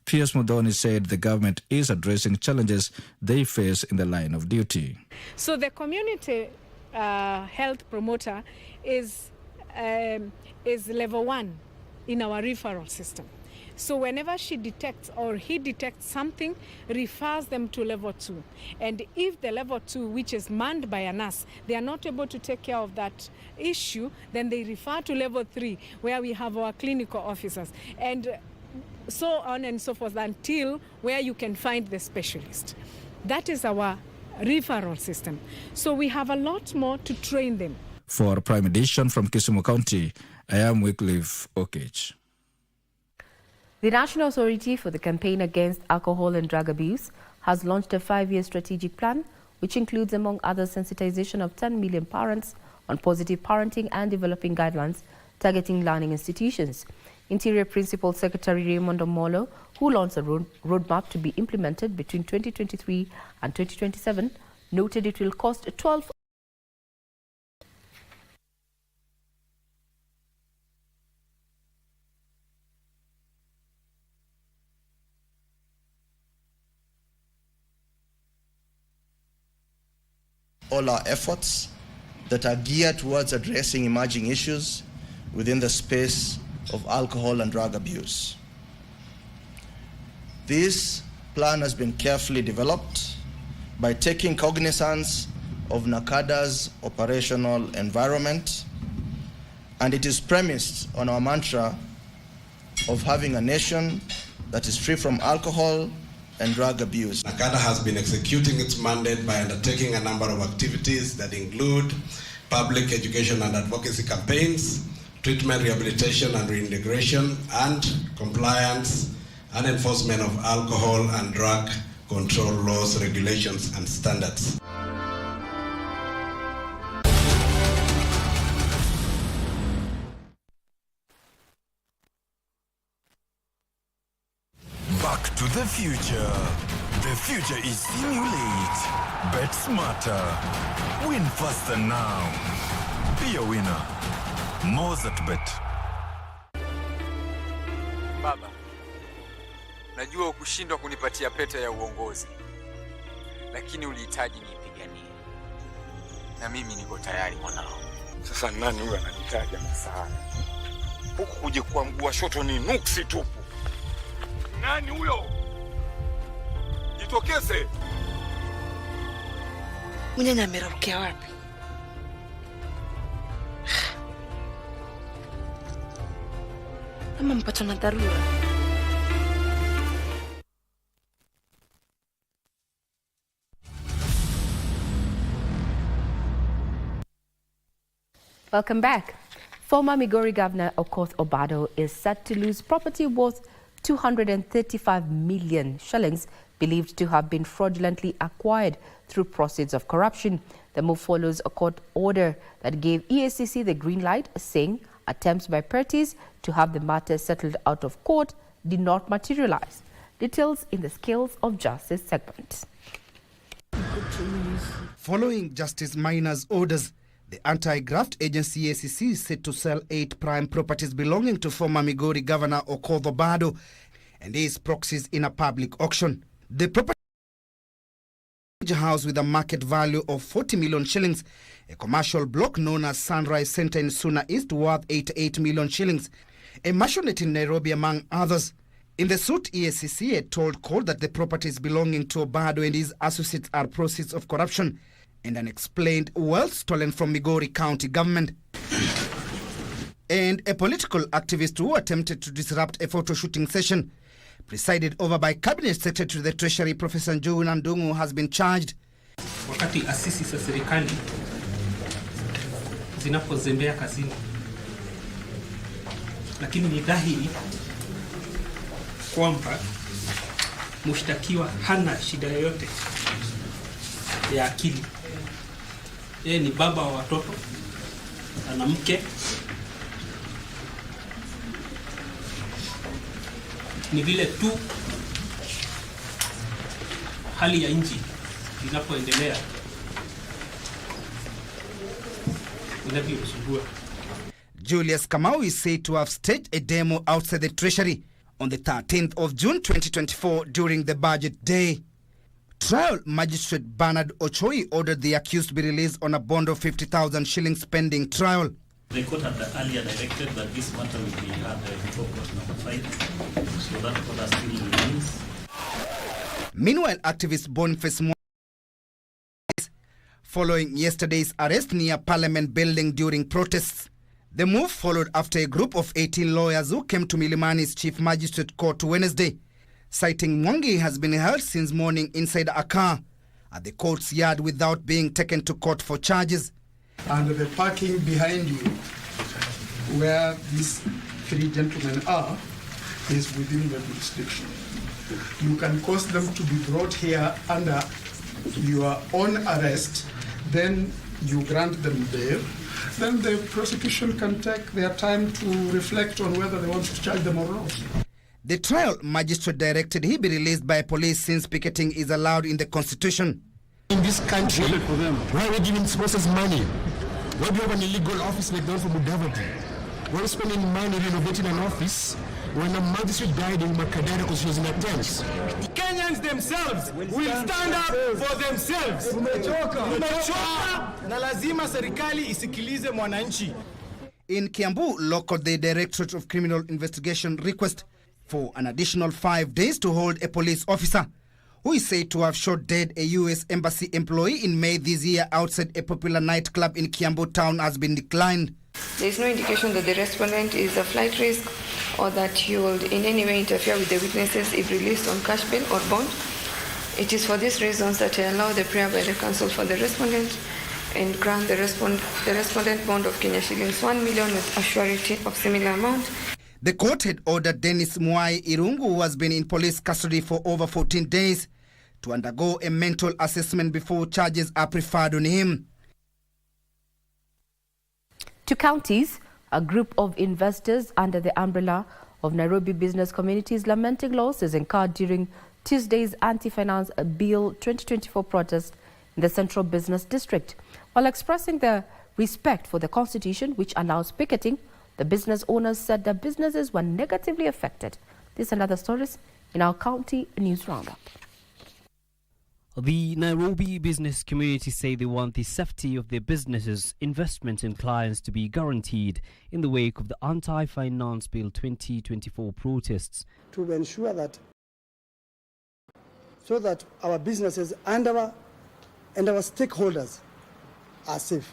P.S. Muthoni said the government is addressing challenges they face in the line of duty. So the community health promoter is level 1 in our referral system. So whenever she detects or he detects something, refers them to level 2. And if the level 2, which is manned by a nurse, they are not able to take care of that issue, then they refer to level 3, where we have our clinical officers. And so on and so forth until where you can find the specialist. That is our referral system. So we have a lot more to train them. For Prime Edition from Kisumu County, I am Wycliffe Okech. The National Authority for the Campaign Against Alcohol and Drug Abuse has launched a 5-year strategic plan, which includes, among others, sensitization of 10 million parents on positive parenting and developing guidelines targeting learning institutions. Interior Principal Secretary Raymond Omolo, who launched a roadmap to be implemented between 2023 and 2027, noted it will cost 12 all our efforts that are geared towards addressing emerging issues within the space of alcohol and drug abuse. This plan has been carefully developed by taking cognizance of NACADA's operational environment, and it is premised on our mantra of having a nation that is free from alcohol and drug abuse. NACADA has been executing its mandate by undertaking a number of activities that include public education and advocacy campaigns, treatment, rehabilitation and reintegration, and compliance and enforcement of alcohol and drug control laws, regulations, and standards. Back to the future. The future is simulate. Bet smarter. Win faster now. Be a winner. Mozart Bet. Baba, najua ukushindwa kunipatia pete ya uongozi, lakini ulihitaji niipiganie. Na mimi niko tayari mwanao. Sasa nani huyu ananitaja msaada? Huku kuje kwa mguu wa shoto ni nuksi tupu. Nani huyo? Jitokeze. Mwenye ameraukia wapi? Ama mpata na dharura. Welcome back. Former Migori Governor Okoth Obado is set to lose property worth 235 million shillings, believed to have been fraudulently acquired through proceeds of corruption. The move follows a court order that gave EACC the green light, saying attempts by parties to have the matter settled out of court did not materialize. Details in the Scales of Justice segment. Following Justice Minor's orders, the anti-graft agency EACC is set to sell 8 prime properties belonging to former Migori Governor Okoth Obado and his proxies in a public auction. The property house with a market value of 40 million shillings, a commercial block known as Sunrise Centre in Suna East worth 88 million shillings, a mansionette in Nairobi among others. In the suit, EACC had told court that the properties belonging to Obado and his associates are proceeds of corruption and unexplained wealth stolen from Migori County government. And a political activist who attempted to disrupt a photo shooting session presided over by Cabinet Secretary to the Treasury Professor Njuguna Ndung'u has been charged. Wakati asisi za serikali zinapozembea kazini, lakini ni dhahiri kwamba mshtakiwa hana shida yoyote ya akili. Yeye ni baba wa watoto, ana mke. Ni vile tu hali ya nchi inapoendelea inavyosumbua. Julius Kamau is said to have staged a demo outside the Treasury on the 13th of June 2024 during the budget day. Trial Magistrate Bernard Ochoi ordered the accused be released on a bond of 50,000 shillings pending trial. The court had earlier directed that this matter will be heard before court number 5, so that order still remains. Meanwhile, activist Boniface following yesterday's arrest near Parliament building during protests. The move followed after a group of 18 lawyers who came to Milimani's Chief Magistrate Court Wednesday, citing Mwangi has been held since morning inside a car at the court's yard without being taken to court for charges. And the parking behind you, where these 3 gentlemen are, is within the jurisdiction. You can cause them to be brought here under your own arrest, then you grant them bail. Then the prosecution can take their time to reflect on whether they want to charge them or not. The trial magistrate directed he be released by police since picketing is allowed in the constitution. In this country, why are we giving sponsors money? Why do you have an illegal office like that for Mudavadi? Why are you spending money renovating an office when a magistrate died in Makadara because she was in a tent. Kenyans themselves will stand up for themselves. Tumechoka na lazima serikali isikilize mwananchi. In Kiambu, local the Directorate of Criminal Investigation request for an additional 5 days to hold a police officer who is said to have shot dead a U.S. Embassy employee in May this year outside a popular nightclub in Kiambu town has been declined. There is no indication that the respondent is a flight risk or that he will in any way interfere with the witnesses if released on cash bail or bond. It is for these reasons that I allow the prayer by the counsel for the respondent and grant the respondent bond of Kenya shillings 1 million with a surety of similar amount. The court had ordered Dennis Mwai Irungu, who has been in police custody for over 14 days, to undergo a mental assessment before charges are preferred on him. To counties, a group of investors under the umbrella of Nairobi business communities lamenting losses incurred during Tuesday's anti-finance bill 2024 protest in the Central Business District. While expressing their respect for the constitution, which allows picketing, the business owners said their businesses were negatively affected. This and other stories in our county news roundup. The Nairobi business community say they want the safety of their businesses, investments and clients to be guaranteed in the wake of the anti-finance bill 2024 protests. To ensure that so that our businesses and our stakeholders are safe.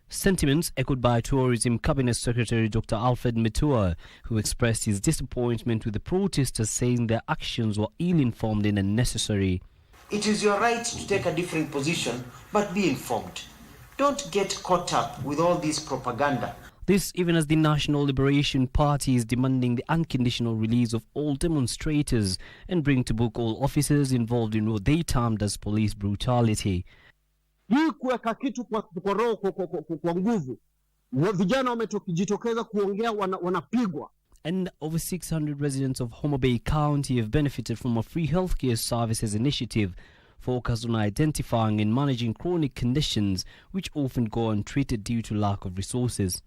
Sentiments echoed by Tourism Cabinet Secretary Dr. Alfred Mutua, who expressed his disappointment with the protesters, saying their actions were ill-informed and unnecessary. It is your right to take a different position, but be informed. Don't get caught up with all this propaganda. This even as the National Liberation Party is demanding the unconditional release of all demonstrators and bring to book all officers involved in what they termed as police brutality. Hii kuweka kitu kwa roho kwa nguvu. Vijana wamejitokeza kuongea wanapigwa. And over 600 residents of Homa Bay County have benefited from a free healthcare services initiative focused on identifying and managing chronic conditions which often go untreated due to lack of resources.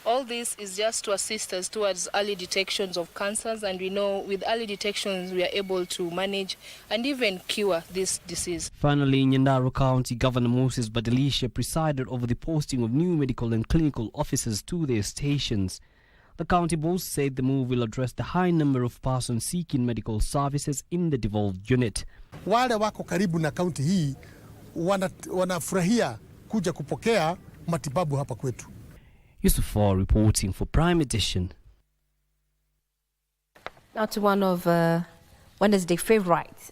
All this is just to assist us towards early detections of cancers, and we know with early detections we are able to manage and even cure this disease. Finally, in Nyandarua County, Governor Moses Badilisha presided over the posting of new medical and clinical officers to their stations. The county boss said the move will address the high number of persons seeking medical services in the devolved unit. Wale wako karibu na kaunti hii wanafurahia kuja kupokea matibabu hapa kwetu. Yusufa reporting for Prime Edition. Now to one of Wednesday favorites,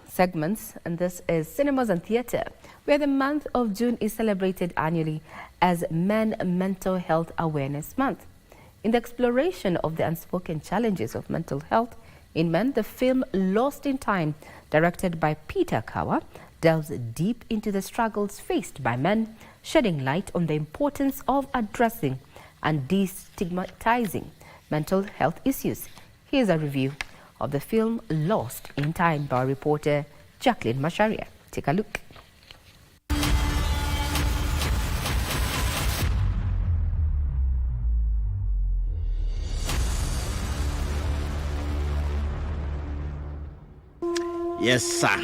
segments, and this is Cinemas and Theatre, where the month of June is celebrated annually as Men Mental Health Awareness Month. In the exploration of the unspoken challenges of mental health in men, the film Lost in Time, directed by Peter Kawa, delves deep into the struggles faced by men, shedding light on the importance of addressing and destigmatizing mental health issues. Here's a review of the film Lost in Time by reporter Jacqueline Masharia. Take a look. Yes, sir.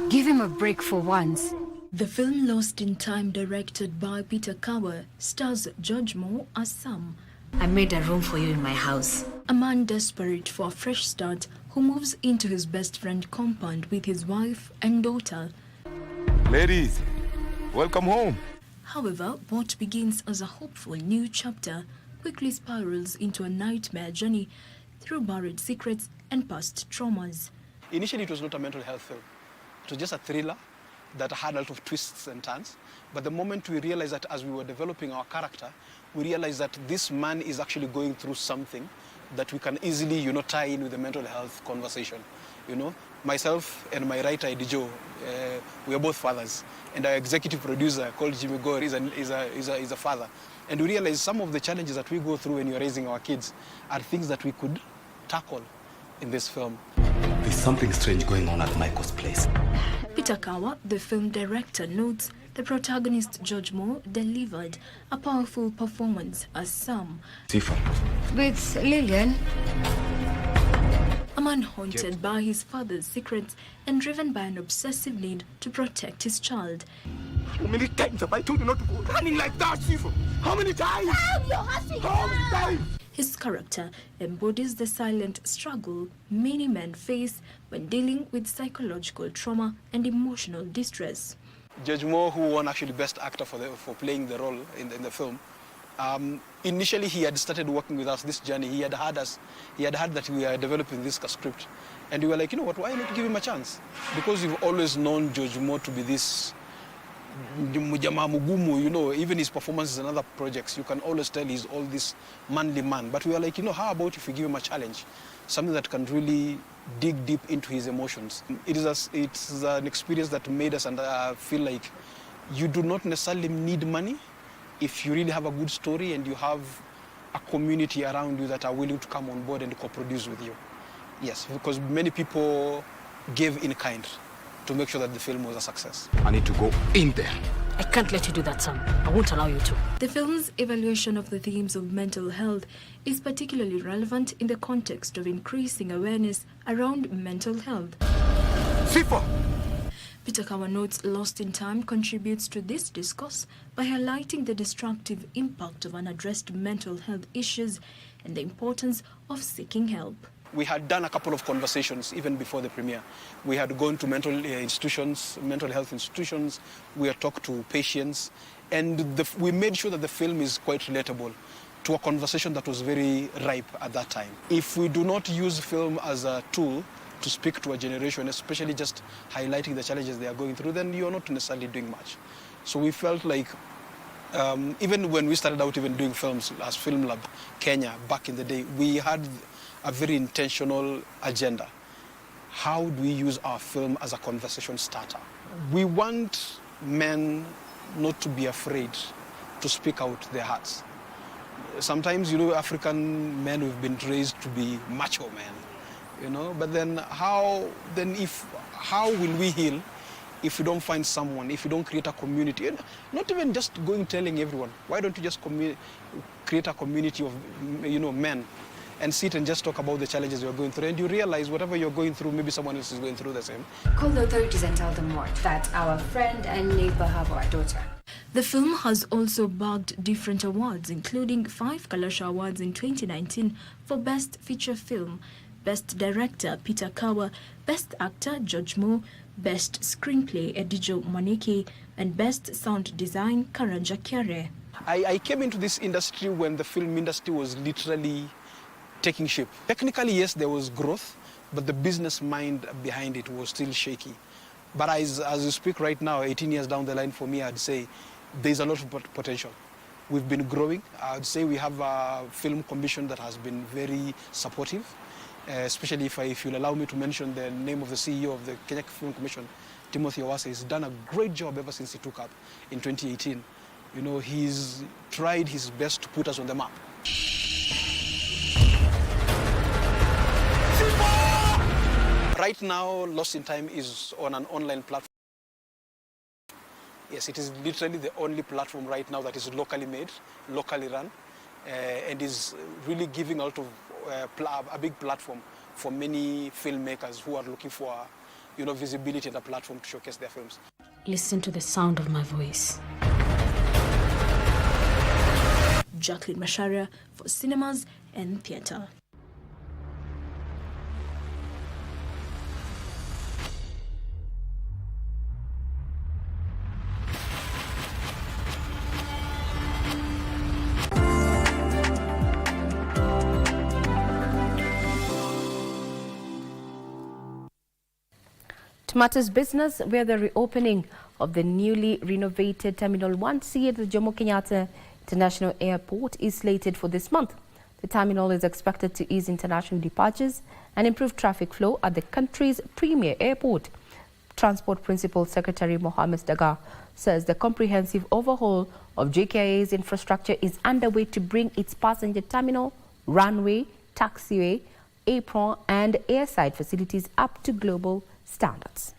Give him a break for once. The film Lost in Time, directed by Peter Kawa, stars George Moore as Sam. I made a room for you in my house. A man desperate for a fresh start who moves into his best friend compound with his wife and daughter. Ladies, welcome home. However, what begins as a hopeful new chapter quickly spirals into a nightmare journey through buried secrets and past traumas. Initially, it was not a mental health film. It was just a thriller that had a lot of twists and turns. But the moment we realized that as we were developing our character, we realized that this man is actually going through something that we can easily, tie in with the mental health conversation. Myself and my writer, Edijo, we are both fathers. And our executive producer, called Jimmy Gore, is a father. And we realized some of the challenges that we go through when you're raising our kids are things that we could tackle in this film. There's something strange going on at Michael's place. Peter Kawa, the film director, notes The protagonist, George Moore, delivered a powerful performance as Sam. With Lillian. A man haunted by his father's secrets and driven by an obsessive need to protect his child. How many times have I told you not to go running like that, Sifu? How many times? How many times? His character embodies the silent struggle many men face when dealing with psychological trauma and emotional distress. Judge Moore, who won actually Best Actor for playing the role in the film, initially he had started working with us this journey. He had heard that we are developing this script, and we were like, you know what, why not give him a chance? Because we've always known Judge Moore to be this Mujama Mugumu, you know, even his performances in other projects, you can always tell he's all this manly man. But we are like, you know, how about if we give him a challenge? Something that can really dig deep into his emotions. It's an experience that made us feel like you do not necessarily need money if you really have a good story and you have a community around you that are willing to come on board and co-produce with you. Yes, because many people gave in kind to make sure that the film was a success. I need to go in there. I can't let you do that, Sam. I won't allow you to. The film's evaluation of the themes of mental health is particularly relevant in the context of increasing awareness around mental health. Sifa! Peter Kawa notes Lost in Time contributes to this discourse by highlighting the destructive impact of unaddressed mental health issues and the importance of seeking help. We had done a couple of conversations even before the premiere. We had gone to mental health institutions, we had talked to patients, and we made sure that the film is quite relatable to a conversation that was very ripe at that time. If we do not use film as a tool to speak to a generation, especially just highlighting the challenges they are going through, then you're not necessarily doing much. So we felt like, even when we started out even doing films as Film Lab Kenya back in the day, we had a very intentional agenda. How do we use our film as a conversation starter? We want men not to be afraid to speak out their hearts. Sometimes, you know, African men, we've been raised to be macho men, you know, but then how will we heal if we don't find someone, if we don't create a community? And not even just going telling everyone. Why don't you just create a community of, you know, men and sit and just talk about the challenges you're going through, and you realize whatever you're going through, maybe someone else is going through the same. Call the authorities and tell them what? That our friend and neighbor have our daughter. The film has also bagged different awards, including 5 Kalasha Awards in 2019 for Best Feature Film, Best Director Peter Kawa, Best Actor George Moore, Best Screenplay Edijo Mwaniki, and Best Sound Design Karanja Kyare. I came into this industry when the film industry was literally taking shape. Technically, yes, there was growth, but the business mind behind it was still shaky. But as we speak right now, 18 years down the line for me, I'd say there's a lot of potential. We've been growing. I'd say we have a film commission that has been very supportive, especially if you'll allow me to mention the name of the CEO of the Kenya Film Commission, Timothy Owase. He's done a great job ever since he took up in 2018. You know, he's tried his best to put us on the map. Right now, Lost in Time is on an online platform. Yes, it is literally the only platform right now that is locally made, locally run, and is really giving a lot of a big platform for many filmmakers who are looking for, you know, visibility and a platform to showcase their films. Listen to the sound of my voice. Jacqueline Mashara for Cinemas and Theatre. To matters business, where the reopening of the newly renovated Terminal 1C at the Jomo Kenyatta International Airport is slated for this month. The terminal is expected to ease international departures and improve traffic flow at the country's premier airport. Transport Principal Secretary Mohammed Dagar says the comprehensive overhaul of JKIA's infrastructure is underway to bring its passenger terminal, runway, taxiway, apron and airside facilities up to global standards.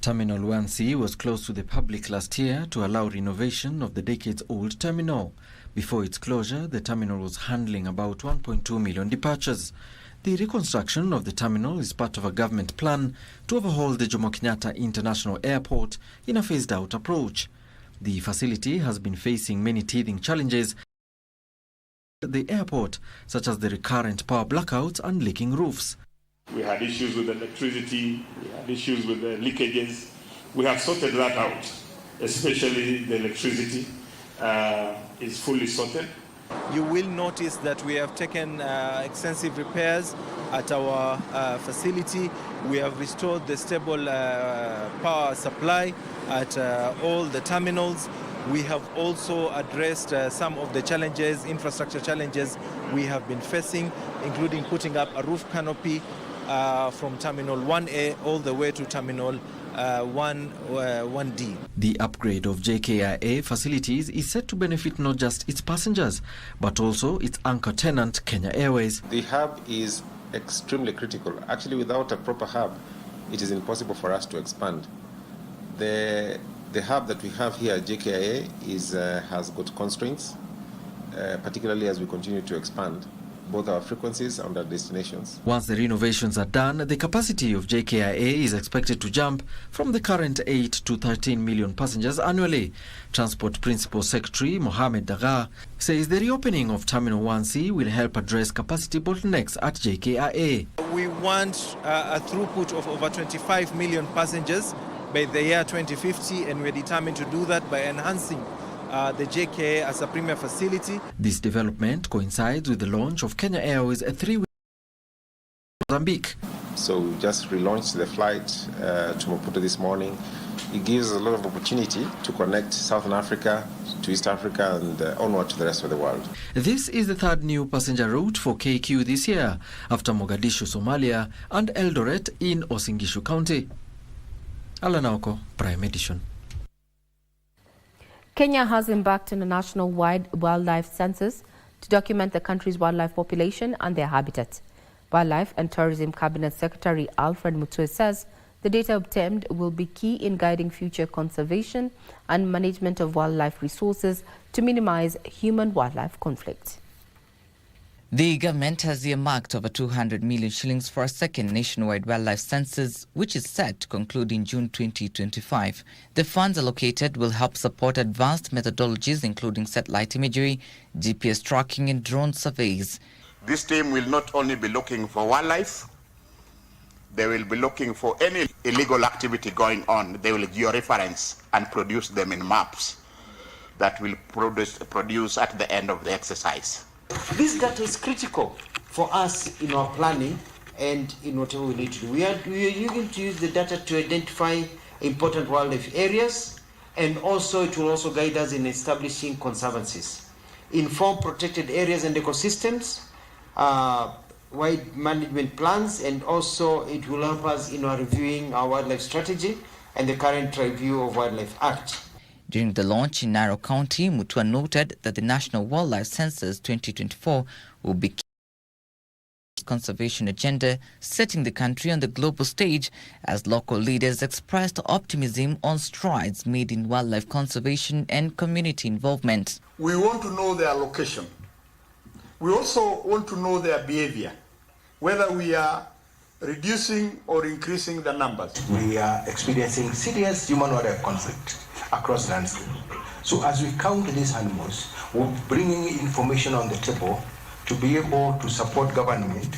Terminal 1C was closed to the public last year to allow renovation of the decades-old terminal. Before its closure, the terminal was handling about 1.2 million departures. The reconstruction of the terminal is part of a government plan to overhaul the Jomo Kenyatta International Airport in a phased-out approach. The facility has been facing many teething challenges at the airport, such as the recurrent power blackouts and leaking roofs. We had issues with electricity, we had issues with the leakages. We have sorted that out, especially the electricity is fully sorted. You will notice that we have taken extensive repairs at our facility. We have restored the stable power supply at all the terminals. We have also addressed some of the challenges, infrastructure challenges we have been facing, including putting up a roof canopy from Terminal 1A all the way to Terminal 1D. The upgrade of JKIA facilities is set to benefit not just its passengers, but also its anchor tenant, Kenya Airways. The hub is extremely critical. Actually, without a proper hub, it is impossible for us to expand. The hub that we have here at JKIA has got constraints, particularly as we continue to expand both our frequencies and our destinations. Once the renovations are done, the capacity of JKIA is expected to jump from the current 8 to 13 million passengers annually. Transport Principal Secretary Mohamed Daga says the reopening of Terminal 1C will help address capacity bottlenecks at JKIA. We want a throughput of over 25 million passengers by the year 2050, and we're determined to do that by enhancing the JKIA as a premier facility. This development coincides with the launch of Kenya Airways a 3-week Mozambique. So we just relaunched the flight to Maputo this morning. It gives a lot of opportunity to connect Southern Africa to East Africa and onward to the rest of the world. This is the third new passenger route for KQ this year, after Mogadishu, Somalia, and Eldoret in Uasin County. Alanaoko, Prime Edition. Kenya has embarked on a national-wide wildlife census to document the country's wildlife population and their habitat. Wildlife and Tourism Cabinet Secretary Alfred Mutue says the data obtained will be key in guiding future conservation and management of wildlife resources to minimize human-wildlife conflict. The government has earmarked over 200 million shillings for a second nationwide wildlife census, which is set to conclude in June 2025. The funds allocated will help support advanced methodologies, including satellite imagery, GPS tracking, and drone surveys. This team will not only be looking for wildlife, they will be looking for any illegal activity going on. They will georeference and produce them in maps that will produce at the end of the exercise. This data is critical for us in our planning and in whatever we need to do. We are going to use the data to identify important wildlife areas, and also it will also guide us in establishing conservancies, inform protected areas and ecosystems, wide management plans, and also it will help us in our reviewing our wildlife strategy and the current review of Wildlife Act. During the launch in Narok County, Mutua noted that the National Wildlife Census 2024 will be key conservation agenda, setting the country on the global stage as local leaders expressed optimism on strides made in wildlife conservation and community involvement. We want to know their location. We also want to know their behavior, whether we are reducing or increasing the numbers. We are experiencing serious human wildlife conflict across the landscape. So as we count these animals, we're bringing information on the table to be able to support government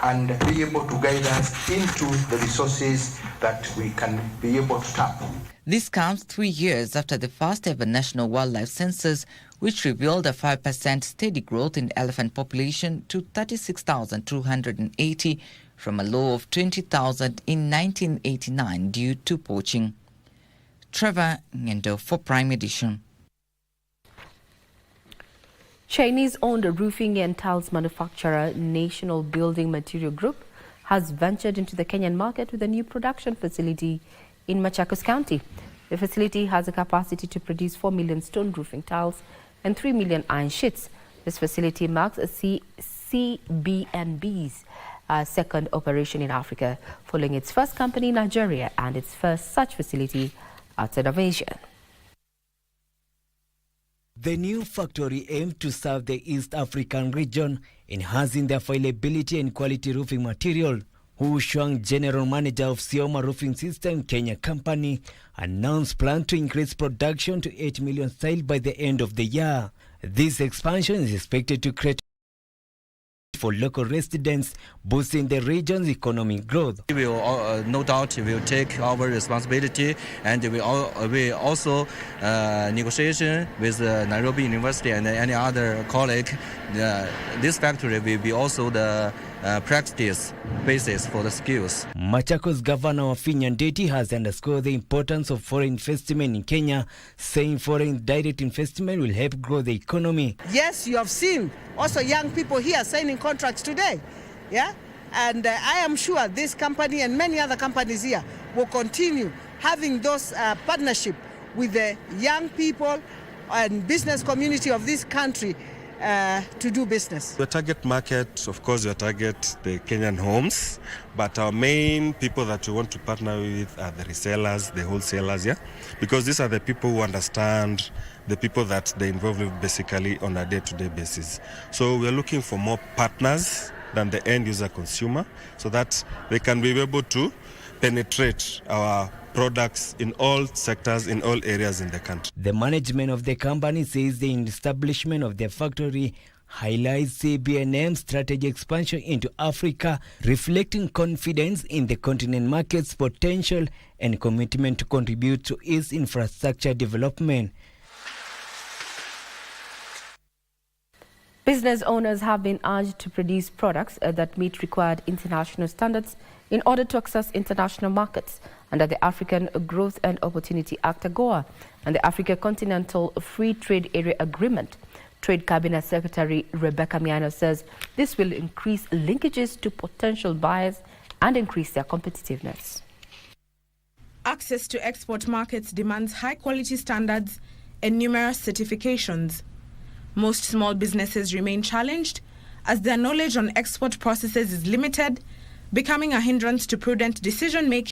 and be able to guide us into the resources that we can be able to tap. This comes 3 years after the first ever National Wildlife Census, which revealed a 5% steady growth in elephant population to 36,280 from a low of 20,000 in 1989 due to poaching. Trevor Ngendo for Prime Edition. Chinese-owned roofing and tiles manufacturer National Building Material Group has ventured into the Kenyan market with a new production facility in Machakos County. The facility has a capacity to produce 4 million stone roofing tiles and 3 million iron sheets. This facility marks a CBNB's second operation in Africa, following its first company in Nigeria and its first such facility outside of Asia. The new factory aimed to serve the East African region, enhancing the availability and quality roofing material. Hu Shuang, General Manager of Sioma Roofing System Kenya Company, announced plans to increase production to 8 million tiles by the end of the year. This expansion is expected to create for local residents, boosting the region's economic growth. We will, no doubt, will take our responsibility, and we also negotiation with Nairobi University and any other colleague. This factory will be also the practice basis for the skills. Machakos Governor Wafinya Ndeti has underscored the importance of foreign investment in Kenya, saying foreign direct investment will help grow the economy. Yes, you have seen also young people here signing contracts today, yeah? And I am sure this company and many other companies here will continue having those partnership with the young people and business community of this country to do business. The target market, of course, we target the Kenyan homes, but our main people that we want to partner with are the resellers, the wholesalers, yeah? Because these are the people who understand the people that they involve with basically on a day-to-day basis. So we're looking for more partners than the end user consumer, so that they can be able to penetrate our products in all sectors, in all areas in the country. The management of the company says the establishment of the factory highlights CBNM's strategic expansion into Africa, reflecting confidence in the continent market's potential and commitment to contribute to its infrastructure development. Business owners have been urged to produce products that meet required international standards in order to access international markets under the African Growth and Opportunity Act (AGOA) and the Africa Continental Free Trade Area Agreement. Trade Cabinet Secretary Rebecca Miano says this will increase linkages to potential buyers and increase their competitiveness. Access to export markets demands high-quality standards and numerous certifications. Most small businesses remain challenged as their knowledge on export processes is limited, becoming a hindrance to prudent decision-making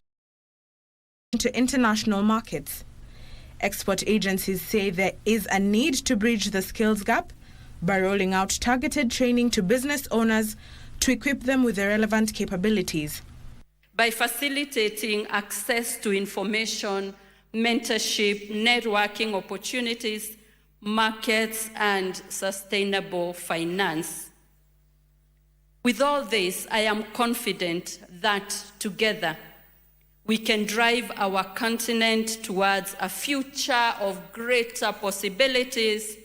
to international markets. Export agencies say there is a need to bridge the skills gap by rolling out targeted training to business owners to equip them with the relevant capabilities. By facilitating access to information, mentorship, networking opportunities, markets, and sustainable finance. With all this, I am confident that together we can drive our continent towards a future of greater possibilities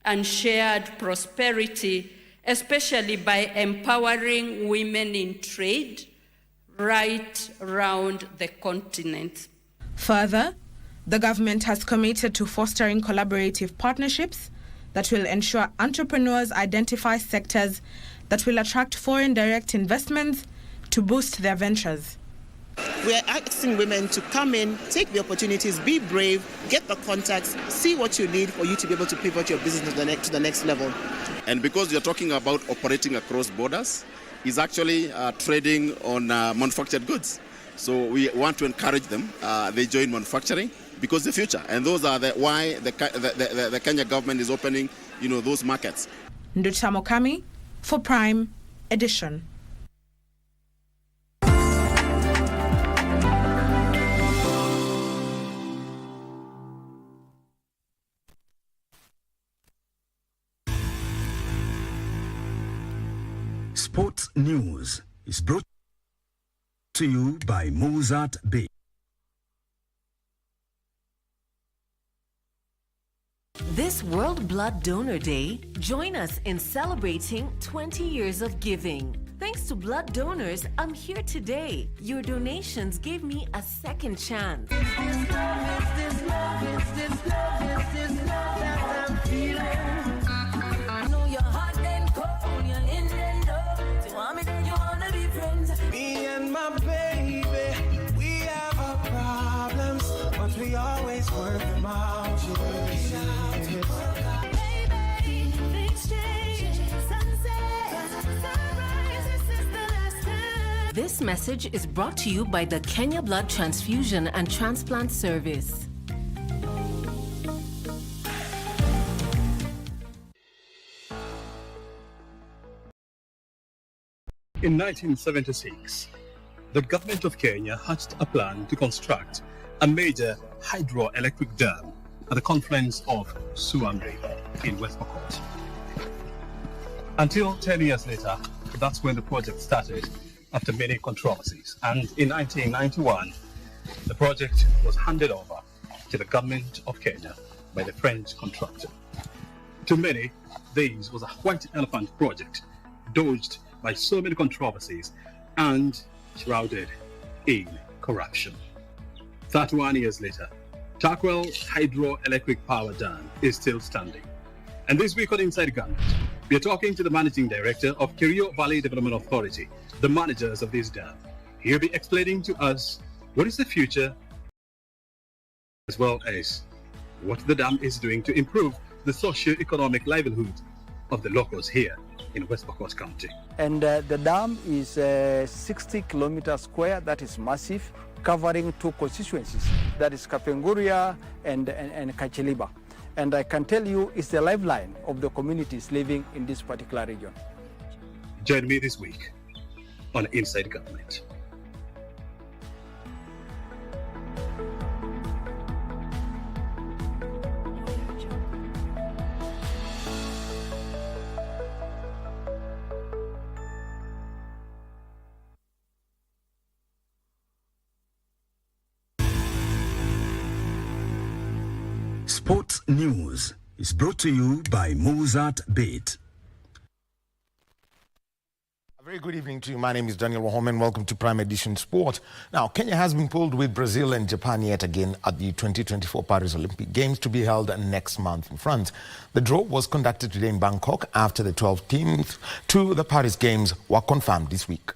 and shared prosperity, especially by empowering women in trade right around the continent. Further, the government has committed to fostering collaborative partnerships that will ensure entrepreneurs identify sectors that will attract foreign direct investments to boost their ventures. We are asking women to come in, take the opportunities, be brave, get the contacts, see what you need for you to be able to pivot your business to the next level. And because you're talking about operating across borders, is actually trading on manufactured goods. So we want to encourage them, they join manufacturing, because the future, and those are why the Kenya government is opening, those markets. Nduta Mokami for Prime Edition. Sports News is brought to you by Mozart Bay. This World Blood Donor Day, join us in celebrating 20 years of giving. Thanks to blood donors, I'm here today. Your donations gave me a second chance. Me and my baby, we have our problems, but we always work them out. This message is brought to you by the Kenya Blood Transfusion and Transplant Service. In 1976, the government of Kenya hatched a plan to construct a major hydroelectric dam at the confluence of Suamri in West Pokot. Until 10 years later, that's when the project started after many controversies. And in 1991, the project was handed over to the government of Kenya by the French contractor. To many, this was a white elephant project, dodged by so many controversies and shrouded in corruption. 31 years later, Takwel Hydroelectric Power Dam is still standing. And this week on Inside Government, we are talking to the Managing Director of Kerio Valley Development Authority, the managers of this dam. He'll be explaining to us what is the future, as well as what the dam is doing to improve the socio-economic livelihood of the locals here in West Pokot County. And the dam is 60 kilometers square. That is massive, covering 2 constituencies. That is Kapenguria and Kachiliba. And I can tell you it's the lifeline of the communities living in this particular region. Join me this week on Inside Government. Sports News is brought to you by Mozart Bet. A very good evening to you. My name is Daniel Wahome and welcome to Prime Edition Sport. Now, Kenya has been pulled with Brazil and Japan yet again at the 2024 Paris Olympic Games to be held next month in France. The draw was conducted today in Bangkok after the 12 teams to the Paris Games were confirmed this week.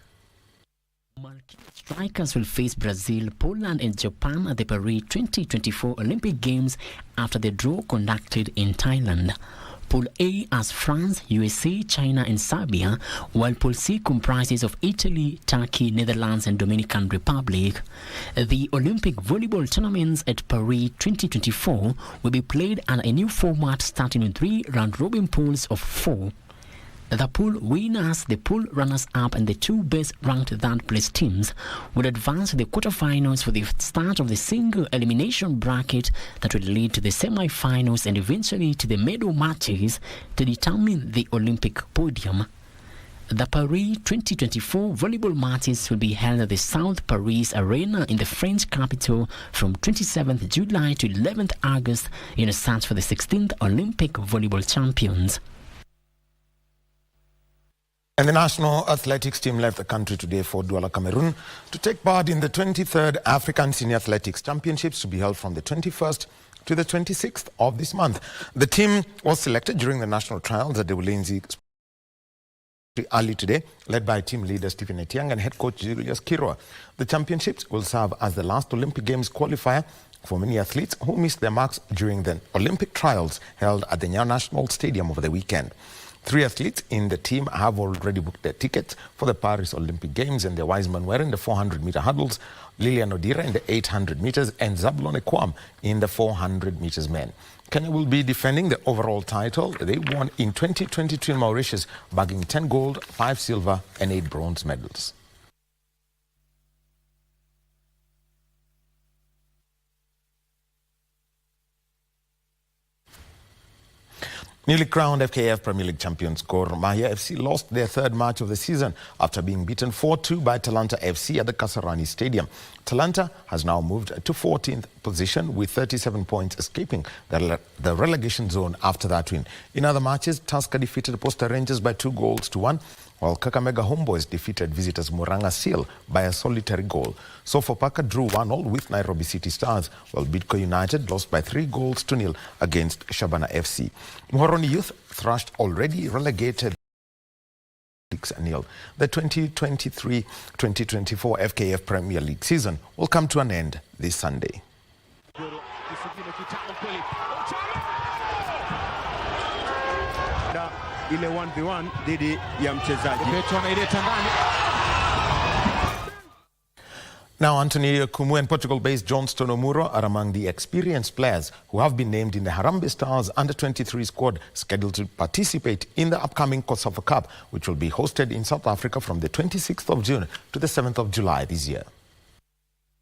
Strikers will face Brazil, Poland and Japan at the Paris 2024 Olympic Games after the draw conducted in Thailand. Pool A has France, USA, China and Serbia, while Pool C comprises of Italy, Turkey, Netherlands and Dominican Republic. The Olympic volleyball tournaments at Paris 2024 will be played under a new format starting with 3 round-robin pools of 4. The pool winners, the pool runners-up and the 2 best-ranked third-place teams would advance to the quarterfinals for the start of the single elimination bracket that will lead to the semi-finals and eventually to the medal matches to determine the Olympic podium. The Paris 2024 volleyball matches will be held at the South Paris Arena in the French capital from 27th July to 11th August in a search for the 16th Olympic volleyball champions. And the national athletics team left the country today for Douala, Cameroon to take part in the 23rd African Senior Athletics Championships to be held from the 21st to the 26th of this month. The team was selected during the national trials at the Ulinzi early today, led by team leader Stephen Etiang and head coach Julius Kirwa. The championships will serve as the last Olympic Games qualifier for many athletes who missed their marks during the Olympic trials held at the Manyara National Stadium over the weekend. 3 athletes in the team have already booked their tickets for the Paris Olympic Games, and the Wiseman were in the 400-meter hurdles, Lilian Odira in the 800 meters, and Zablon Ekwam in the 400 meters men. Kenya will be defending the overall title they won in 2022 in Mauritius, bagging 10 gold, 5 silver, and 8 bronze medals. Newly crowned FKF Premier League champions Gor Mahia FC lost their 3rd match of the season after being beaten 4-2 by Talanta FC at the Kasarani Stadium. Talanta has now moved to 14th position with 37 points, escaping the relegation zone after that win. In other matches, Tusker defeated Posta Rangers by 2-1, while Kakamega Homeboys defeated visitors Muranga Seal by a solitary goal. Sofapaka drew 1-1 with Nairobi City Stars, while Bidco United lost by 3-0 against Shabana FC. Muhoroni Youth thrashed already relegated 6-0. The 2023-2024 FKF Premier League season will come to an end this Sunday. Ile 1v1 dhidi ya mchezaji. Petro anaileta ndani. Now, Anthony Kumu and Portugal-based Johnston Omuro are among the experienced players who have been named in the Harambee Stars Under-23 squad scheduled to participate in the upcoming COSAFA Cup, which will be hosted in South Africa from the 26th of June to the 7th of July this year.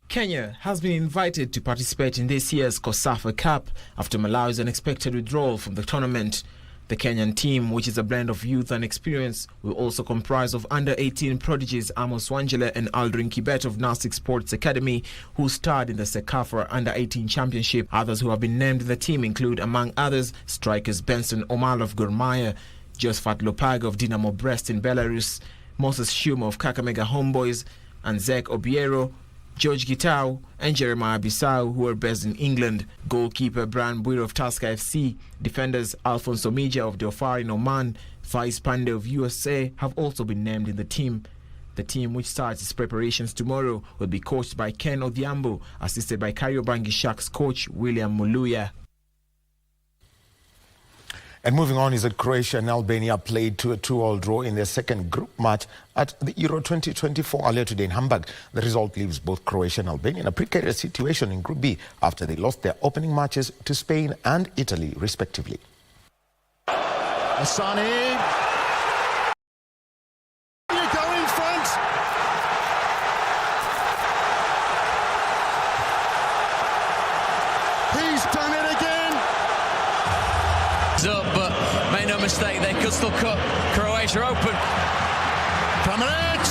Kenya has been invited to participate in this year's COSAFA Cup after Malawi's unexpected withdrawal from the tournament. The Kenyan team, which is a blend of youth and experience, will also comprise of under-18 prodigies Amos Wanjala and Aldrin Kibet of Nasik Sports Academy, who starred in the Sekafa Under-18 Championship. Others who have been named in the team include, among others, strikers Benson Omal of Gor Mahia, Josephat Lopag of Dinamo Brest in Belarus, Moses Shuma of Kakamega Homeboys, and Zek Obiero, George Gitau and Jeremiah Bissau, who are based in England. Goalkeeper Brian Buir of Tusker FC, defenders Alfonso Mija of Dhofar in Oman, Faiz Pande of USA have also been named in the team. The team, which starts its preparations tomorrow, will be coached by Ken Odhiambo, assisted by Kariobangi Sharks coach William Muluya. And moving on is that Croatia and Albania played to a 2-2 draw in their second group match at the Euro 2024 earlier today in Hamburg. The result leaves both Croatia and Albania in a precarious situation in Group B after they lost their opening matches to Spain and Italy, respectively. Asani. You go in front. He's done it again. Up, but make no mistake, they could still cut Croatia open. Kramaric.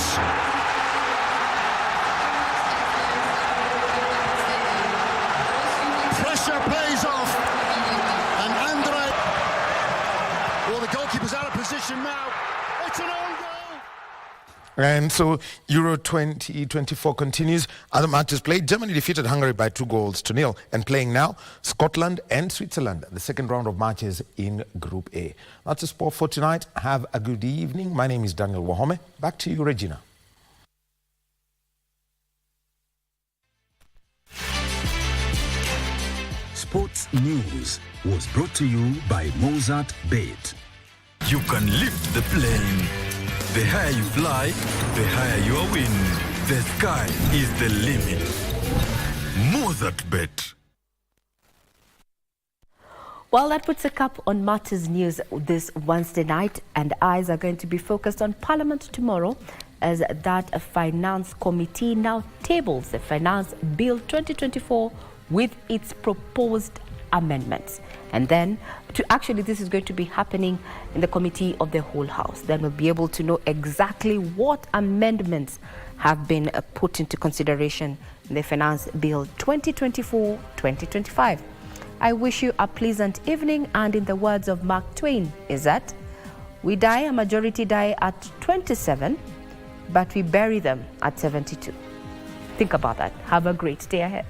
Pressure pays off, and Andre. Well, the goalkeeper's out of position now. It's an own goal. And so Euro 2024 continues. Other matches played. Germany defeated Hungary by 2-0. And playing now, Scotland and Switzerland, the second round of matches in Group A. That's the sport for tonight. Have a good evening. My name is Daniel Wahome. Back to you, Regina. Sports News was brought to you by Mozart Bet. You can lift the plane. The higher you fly, the higher your win. The sky is the limit. Mozart Bet. Well, that puts a cap on Matters News this Wednesday night, and eyes are going to be focused on Parliament tomorrow as that Finance Committee now tables the Finance Bill 2024 with its proposed amendments. And then, this is going to be happening in the Committee of the Whole House. Then we'll be able to know exactly what amendments have been put into consideration in the Finance Bill 2024-2025. I wish you a pleasant evening, and in the words of Mark Twain, is that we die, a majority die at 27, but we bury them at 72. Think about that. Have a great day ahead.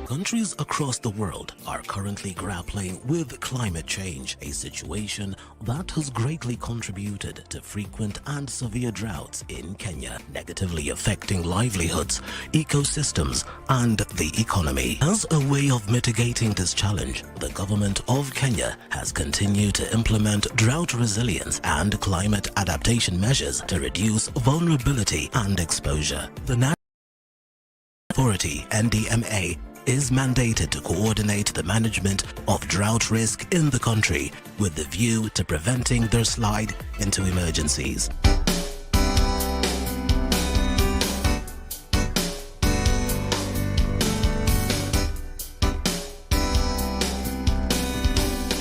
Countries across the world are currently grappling with climate change, a situation that has greatly contributed to frequent and severe droughts in Kenya, negatively affecting livelihoods, ecosystems, and the economy. As a way of mitigating this challenge, the government of Kenya has continued to implement drought resilience and climate adaptation measures to reduce vulnerability and exposure. The National Authority, NDMA, is mandated to coordinate the management of drought risk in the country with the view to preventing their slide into emergencies.